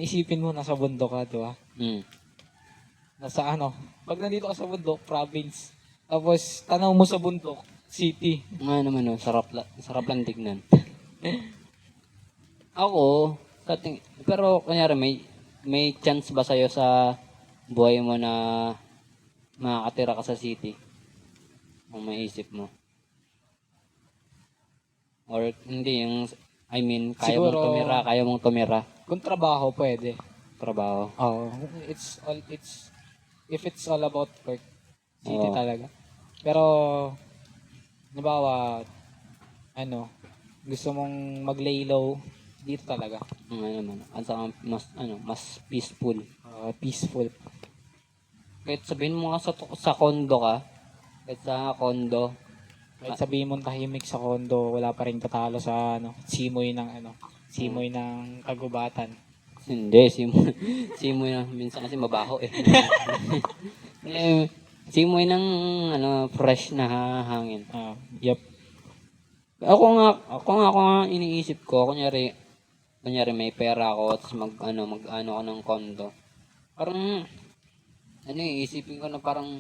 isipin mo nasa bundok ka, di ba? Nasa pag nandito ka sa bundok, province. Tapos, tanaw mo sa bundok, city. Nga naman sarap lang tignan. Ako, pero kunyari may chance ba sa'yo sa buhay mo na makakatira ka sa city? Kung maisip mo. Or hindi, Siguro, kaya mong tumira. Kung trabaho, pwede. Trabaho. Oo. If it's all about work, city Oo. talaga. Pero, nabawa, gusto mong mag-lay low, dito talaga. Naman. At saka mas peaceful. Peaceful. Kahit sabihin mo nga sa condo ka, kahit sa condo, Kahit sabihin mong tahimik sa kondo, wala pa rin tatalo sa simoy ng kagubatan. hindi, simoy na, minsan kasi mabaho eh. Simoy ng fresh na hangin. Yep. Ako nga iniisip ko, kunyari may pera ako, tapos mag ako ng condo. Parang, iisipin ko na parang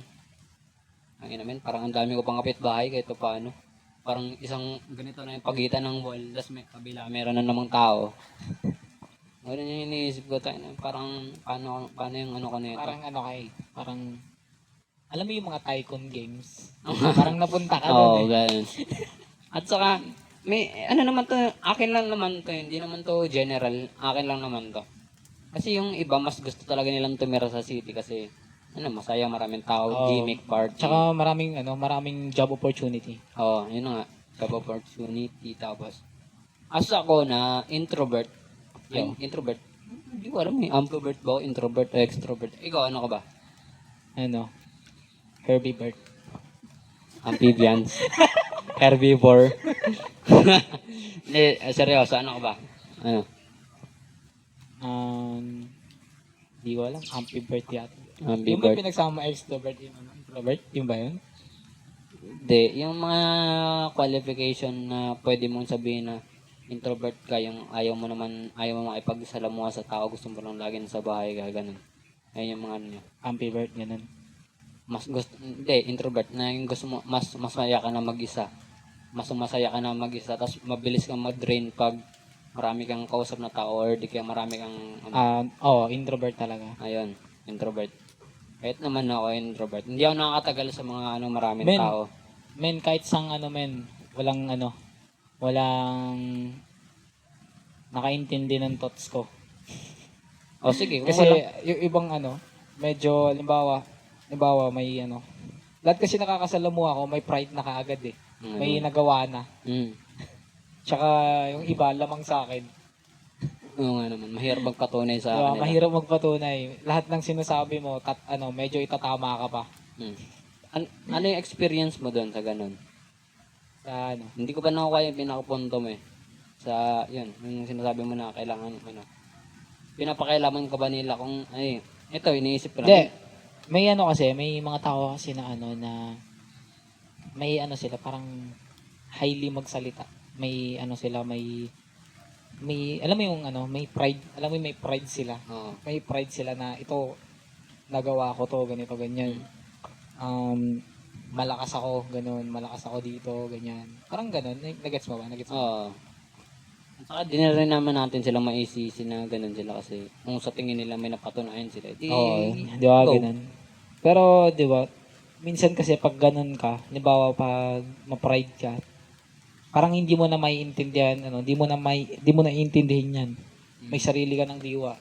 ang dami ko pang kapitbahay kahit paano. Parang isang ganito na yung pagitan ng wall, tapos may kabila, meron na namang tao. Ganun yung iniisip ko tayo. Parang, paano yung ko na ito? Parang, alam mo yung mga Tycoon games? Parang napunta ka Oo, doon ganun. At saka, may, naman to, akin lang naman to, hindi naman to general, akin lang naman to. Kasi yung iba, mas gusto talaga nilang tumira sa city kasi, masaya, maraming tao, gimmick, party. Tsaka maraming job opportunity. Oo, yun na nga, job opportunity, tapos, as ako na introvert, introvert, hindi ko alam ambivert ba o introvert o extrovert. Ikaw, ano ka ba? Herbivore. Amphibians. Herbivore. Seryoso, ano ka ba? Di ko alam. Ambivert yata. Yung may Ambivert. pinagsama extrovert yung introvert? Yung ba yun? Hindi, yung mga qualification na pwede mong sabihin na introvert ka, yung ayaw mo makipagsalamuha sa tao, gusto mo lang lagi sa bahay ka, ganun. Ayun yung mga ano nyo. Ambivert, ganun. Hindi, introvert na yung gusto mo, mas masaya ka na mag-isa. Mas masaya ka na mag-isa, tapos mabilis kang mag-drain pag marami kang kausap na tao or di kaya marami kang, Introvert talaga. ayun, introvert. Kahit naman ako introvert. Hindi ako nakakatagal sa mga maraming Men. tao. Men, kahit sang walang nakaintindi ng thoughts ko. O sige, kung Kasi wala. yung ibang medyo, halimbawa, may lahat kasi nakakasalamuha ako, may pride na kaagad eh. May nagawa na. Mm. Tsaka yung iba, lamang sa akin. Oo nga naman, mahirap magpatunay sa Diba? kanila. Mahirap magpatunay. Lahat ng sinasabi mo, medyo itatama ka pa. Mm. Ano yung experience mo doon sa ganun? Sa Hindi ko pa nakuha yung pinakapunto mo eh. Sa, yun, yung sinasabi mo na kailangan, pinapakailaman ka ba nila kung, ito, iniisip ko Hindi. lang. May kasi, may mga tao kasi na may sila, parang highly magsalita. May sila, alam mo yung may pride, alam mo yung may pride sila. Oo. May pride sila na ito, nagawa ko to, ganito, ganyan. Malakas ako, ganun, malakas ako dito, ganyan. Parang ganun, nagets mo ba? Nagets mo? Oo. At saka di na rin naman natin sila maisisi na ganun sila kasi kung sa tingin nila may napatunayan sila. Di ba, go. ganun. Pero, di ba, minsan kasi pag ganun ka, halimbawa pag ma-pride ka, parang hindi mo na maiintindihan, hindi mo na iintindihin yan. May sarili ka ng diwa.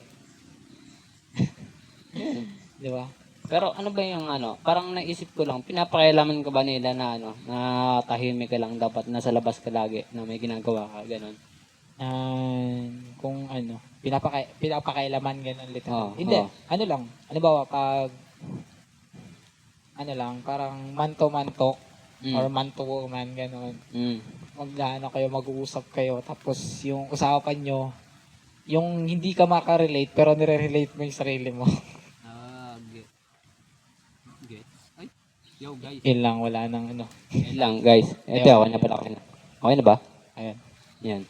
Di ba? Pero ano ba yung parang naisip ko lang, pinapakailaman ka ba nila na na tahimik ka lang, dapat nasa labas ka lagi, na may ginagawa ka, ganun. Kung pinapakailaman ganun literal. Oo, Hindi, oo. lang, halimbawa pag parang man to or man to woman, ganun. Mm. Kayo, mag-uusap kayo, tapos yung usapan nyo, yung hindi ka makarelate, pero nire-relate mo yung sarili mo. Okay. Ay, yo guys. Yun lang, wala nang Yan lang guys. Ito, okay na pala. Okay na ba? Ayan. Yan.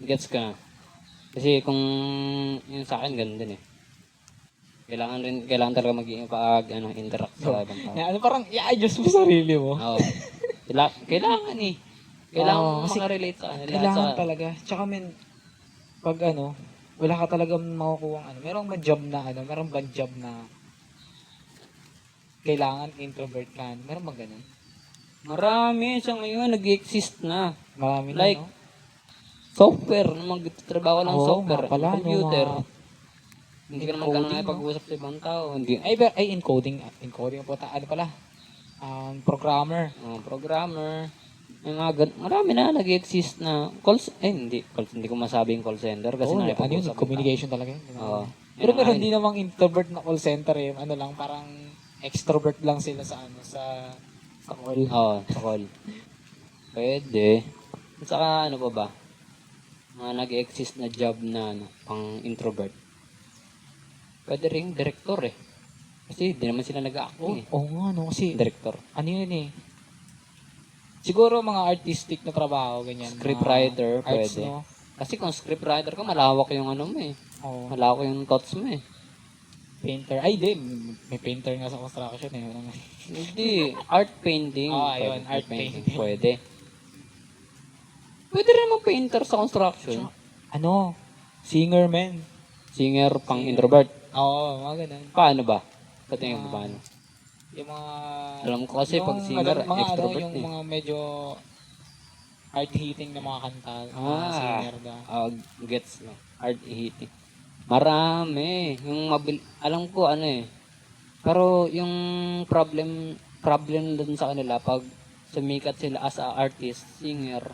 Gets ka na. Kasi kung yung sa akin, ganun din eh. Kailangan talaga interact sa ibang tao. Parang i-adjust mo sarili mo. Oo. Kailangan eh. Kailangan Oo, kasi makarelate sa kanila. kailangan talaga. Tsaka pag wala ka talagang makukuha merong bang job na kailangan introvert ka. Meron bang ganun? Marami sa ngayon, nag-exist na. Marami na, Like, no? software, magtatrabaho ng Oo, software, nga pala, computer. no, Hindi ka naman encoding, kailangan pag-usap sa ibang tao. Hindi. Encoding po. Programmer. Programmer. Marami na nag-exist na hindi ko masabing call center kasi Oo, nakipag-usap ng communication talaga yun. tao. Oo. Pero meron din namang introvert na call center eh. Lang, parang extrovert lang sila sa call. Oo, sa call. Pwede. At saka pa ba? Mga nag-exist na job na pang introvert. Pwede ring director eh. Kasi di naman sila nag-acting eh. Oo nga, no? Kasi, Director. yun eh. Siguro mga artistic na trabaho, ganyan. Scriptwriter, Mga arts, pwede. no? Kasi kung scriptwriter ka, malawak yung mo eh. Oo. Malawak yung thoughts mo eh. Painter. Ay, di. May painter nga sa construction eh. Hindi. Art painting. Ayun. Pwede. Art painting. Pwede. Pwede rin mag-painter sa construction. Singer, man. Singer pang introvert. Oo, mga ganun. Paano ba? Sa tingin mo paano? Yung mga... Alam ko kasi pag singer, extrovert yung eh. mga medyo hard-hitting na mga kanta. Mga singer ba? Gets no. Art hitting. Marami. Alam ko Pero yung problem dun sa kanila pag sumikat sila as a artist, singer,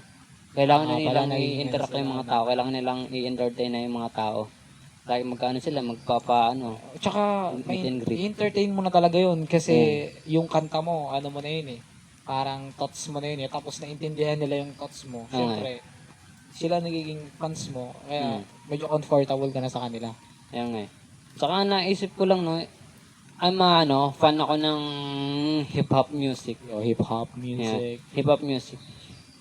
kailangan na nilang i-interact yung mga tao, kailangan nilang i-entertain na yung mga tao. Like magkano sila Tsaka meet and greet. i-entertain mo na talaga yun kasi yung kanta mo, mo na yun eh. Parang thoughts mo na yun eh. Tapos naintindihan nila yung thoughts mo. Siyempre, sila nagiging fans mo. Kaya medyo comfortable ka na sa kanila. Ayan nga eh. Saka naisip ko lang, no, fan ako ng hip-hop music. Yo, hip-hop Yeah, music. hip-hop music.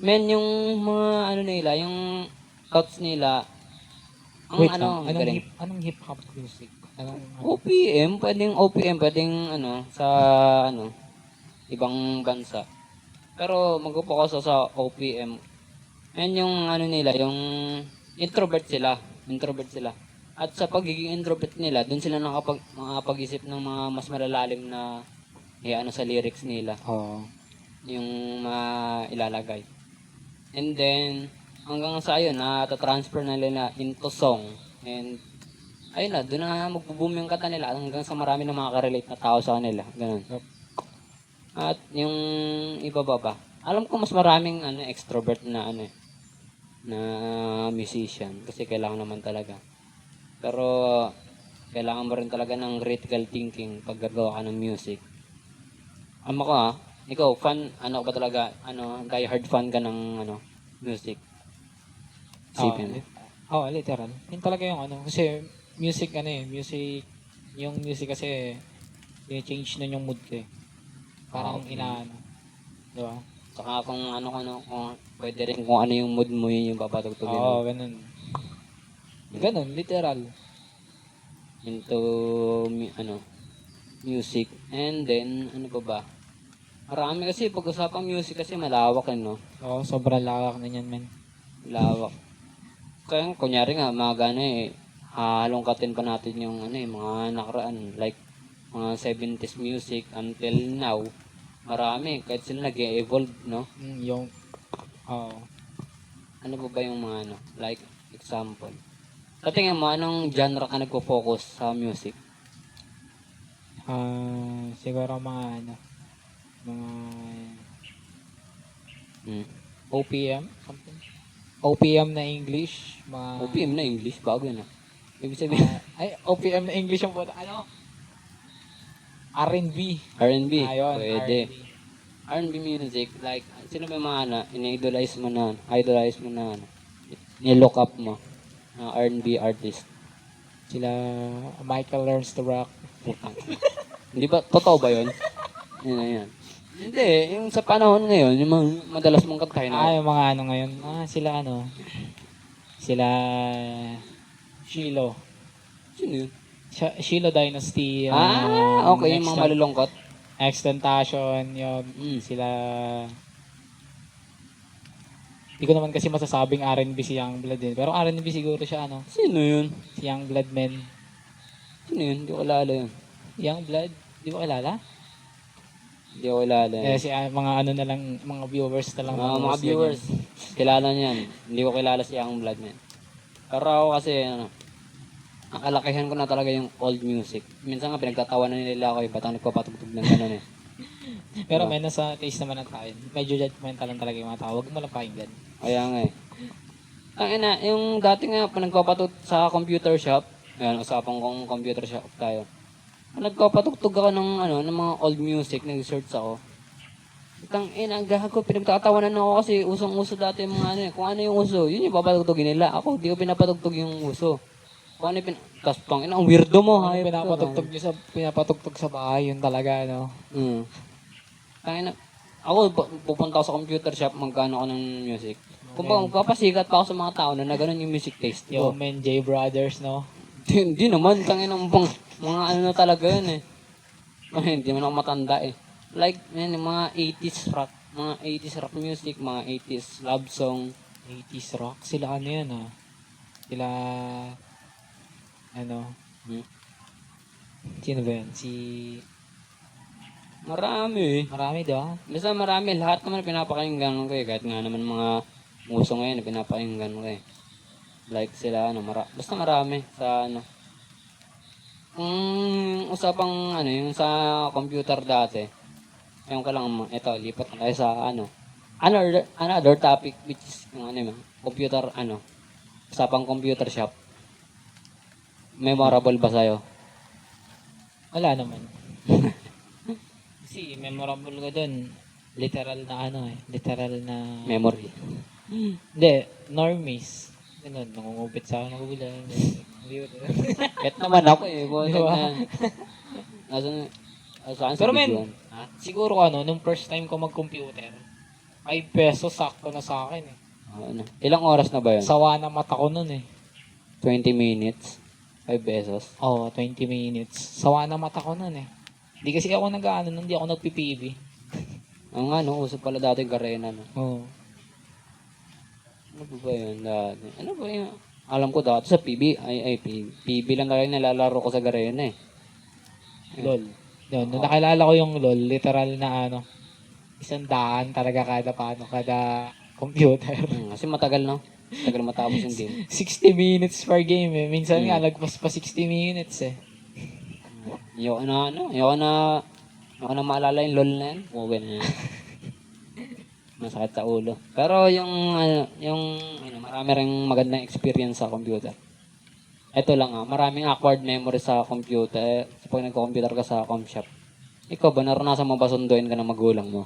Men, yung mga nila, yung thoughts nila, ang Wait lang, galing. anong hip-hop music? Anong, OPM, pwedeng sa ibang bansa. Pero mag-focus ako sa OPM. And yung nila, yung introvert sila. At sa pagiging introvert nila, dun sila nakapag-isip ng mga mas malalalim na sa lyrics nila. oh, Yung ilalagay. And then, hanggang sa ayun, nata-transfer na nila into song. And, ayun na, doon na magbo-boom yung kanta nila hanggang sa marami na makaka-relate na tao sa kanila. Ganun. Yup. At yung iba ba? Alam ko mas maraming extrovert na na musician kasi kailangan naman talaga. Pero kailangan mo rin talaga ng critical thinking pag gagawa ka ng music. Ako ikaw fan ka ba talaga die hard fan ka ng music? Sipin. literal. Yun talaga yung kasi music yung music kasi change na yung mood ko eh. Parang Okay. di ba? Saka kung kung pwede rin kung ano yung mood mo yun yung papatugtugin mo. Oo, ganun. Ganun, literal. Into music. And then ano pa ba? Marami kasi pag-usapang music kasi malawak no. Oo, sobrang lawak na yan, men. Malawak. Kaya kunyari nga mga halongkatin pa natin yung mga nakaraan like mga 70s music until now. Marami kahit sila nag-evolve no. Yung oo. Ano ba yung mga like example? Sa tingin mo anong genre ka nagpo-focus sa music? Siguro mga mga OPM, something. OPM na English, mga OPM na English bago na. Ibig sabihin OPM na English yung R&B. R&B. Ayun, Pwede. R&B. R&B music like sino ba yung mga ini-idolize mo na ni-look up mo na R&B artist? Sila Michael Learns to Rock. Putang. Hindi ba totoo ba 'yon? Yan. Hindi, yung sa panahon ngayon, yung mga madalas mong kantahin Yung mga ngayon. Sila Shilo. Sino yun? Shilo Dynasty. Okay, yung mga malulungkot. Extentation, yung sila. Hindi ko naman kasi masasabing R&B si Youngblood din. Pero R&B siguro siya, Sino yun? si Youngblood, men. Sino yun? Hindi ko kilala yun. Youngblood? Di mo kilala? Hindi ko kilala yun. Mga na lang, mga viewers na lang. Mga viewers, kilala niyan. Hindi ko kilala si Youngblood, man. Pero ako kasi, ang kalakihan ko na talaga yung old music. Minsan nga, pinagtatawanan nila ako, ba't ang nagpapatugtog ng gano'n eh. Pero may nasa taste naman ng tayo. Medyo judgmental lang talaga yung mga tao. Huwag mo lang pakinggan. Kaya nga eh. Yung dati nga, nagpapatugtog sa computer shop, ayan, usapan kong computer shop tayo. Nagpapatugtog ako ng mga old music, nag-search ako. Gago, pinagtatawanan ako kasi usong-uso dati yung mga kung ano yung uso, yun yung papatugtogin nila. Ako, di ko pinapatugtog yung uso. Kung ano yung Kaspang, ang weirdo mo, hayop ka. Pinapatugtog sa bahay, yun talaga, Ako, pupunta ako sa computer shop, magkano ako ng music. Kung ba, magpapasikat pa ako sa mga tao na ganun yung music taste Yo, ko. men, J Brothers, no? Hindi naman, mga na talaga yun eh. Hindi man ako matanda eh. Like, yung mga 80s rock, mga 80s rock music, mga 80s love song. 80s rock, sila yan, Sila, sino ba yan? Marami, di ba? Basta marami, lahat naman pinapakinggan ko eh. Kahit nga naman mga uso ngayon, pinapakinggan ko eh. Like sila, basta marami sa usapang yung sa computer dati. Ayun ko lang, ito, lipat na tayo sa another topic which is yung computer, usapang computer shop. Memorable ba sa'yo? Wala naman. Kasi memorable ko dun, literal na literal na Memory. Hindi, normies. Ganun, nangungupit sa akin ng ulan. Bet naman ako eh. Buwan Di ba? na. Saan Pero sa men, videoan? siguro nung first time ko mag-computer, 5 pesos sakto na sa akin eh. Ano? Ilang oras na ba yun? Sawa na mata ko nun eh. 20 minutes? 5 pesos? Oo, 20 minutes. Sawa na mata ko nun eh. Hindi kasi ako nun, hindi ako nagpi-PB. Ang ano, uso pala dati Garena. No? Oo. Ano ba yun dati? Ano ba yun? Alam ko dati sa PB, PB lang talaga nalalaro ko sa Garena eh. LOL. Yun, nung nakilala ko yung LOL, literal na 100 talaga kada computer. Kasi matagal no? Tagal matapos yung game. 60 minutes per game eh. Minsan nga, Hmm. lagpas pa 60 minutes eh. Ayoko na maalala yung LOL na yan. Okay na yan. Masakit sa ulo. Pero marami ring magandang experience sa computer. Ito lang maraming awkward memory sa computer. Pag nagko-computer ka sa com shop. Ikaw ba, naranasan mo ba sunduin ka ng magulang mo?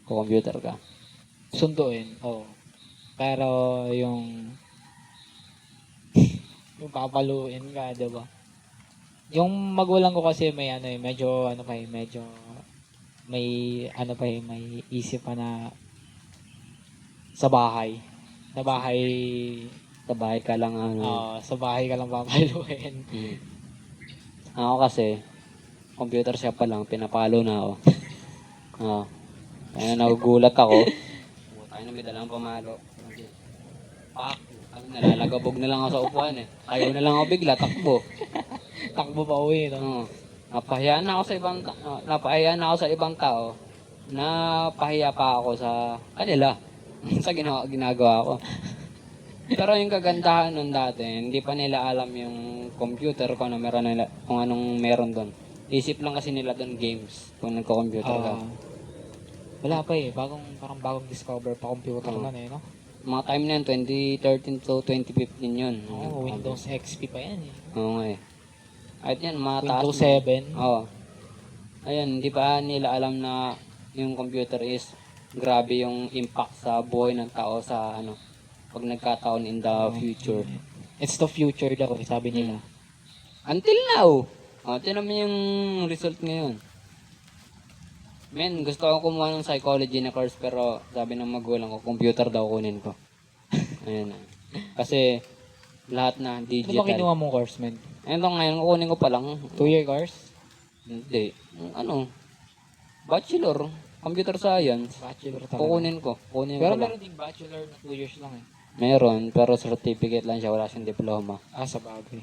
Computer ka. Sunduin, oo. Pero yung papaluin ka, diba? Yung magulang ko kasi may medyo may isip pa na sa bahay. Sa bahay, Sa bahay ka lang sa bahay ka lang papaluin. Ako kasi, computer shop pa lang, pinapalo na ako. Kaya nagugulat ako. Tayo na may dalang pamalo. Pak! Nalalagabog na lang ako sa upuan eh. Ayaw na lang ako bigla, takbo. Takbo pa uwi, no? Napahiya na ako sa ibang tao. Napahiya pa ako sa kanila. Sa ginagawa ko. Pero yung kagandahan nun dati, hindi pa nila alam yung computer kung anong meron doon. Isip lang kasi nila doon games kung nagko-computer ka. Wala pa eh. Parang bagong discover pa computer na eh, no? Mga time na yan, 2013 to 2015 yun. Windows XP pa yan eh. Oo nga eh. At yan, mataas Windows na. 7. Oo. Ayun, hindi pa nila alam na yung computer is grabe yung impact sa buhay ng tao sa pag nagkataon in the future. It's the future daw, sabi nila. Until now. Tinan mo yung result ngayon. Men, gusto ko kumuha ng psychology na course pero sabi ng magulang ko, computer daw kunin ko. Ayun na. Kasi lahat na Ano ba digital. kinuha mong course, man? Ayun ngayon, kukunin ko pa lang. 2-year course? Hindi. Bachelor. Computer science. Bachelor talaga. Kukunin ko Pero lang. meron ding bachelor na 2 years lang eh. Meron, pero certificate lang siya. Wala siyang diploma. Sa bagay.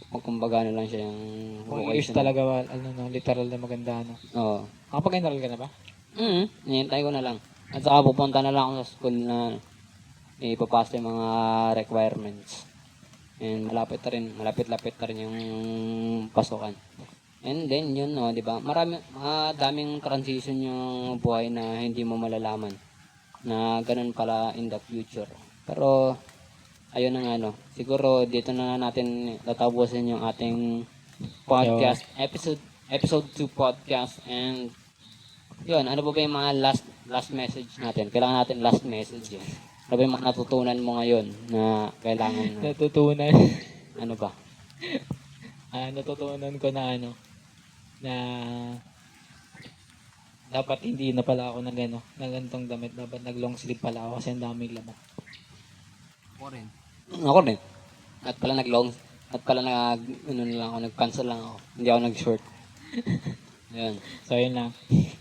Kumbaga na lang siya yung 2 years talaga, literal na maganda, no? Oo. Nakapag-enroll ka na ba? Nihintay ko na lang. At saka pupunta na lang ako sa school na ipapasa yung mga requirements. And malapit-lapit na rin yung pasukan. And then yun, di ba? Daming transition yung buhay na hindi mo malalaman na ganun pala in the future. Pero ayun na siguro dito na natin tatapusin yung ating podcast episode 2 podcast. And yun, ano ba yung mga last message natin? Kailangan natin last message yun. Ano ba yung mga natutunan mo ngayon na kailangan Natutunan. ano ba? Natutunan ko na na dapat hindi na pala ako ng ganitong damit. Dapat nag-long sleeve pala ako kasi ang daming lamok. Ako rin. At pala nag-cancel lang ako. Hindi ako nag-short. Yun. So, yun lang.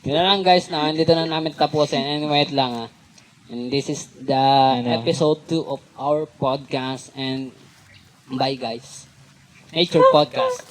Yun na lang guys, dito na namin tapusin. And wait lang And this is the episode 2 of our podcast. And bye guys. Nature Podcast.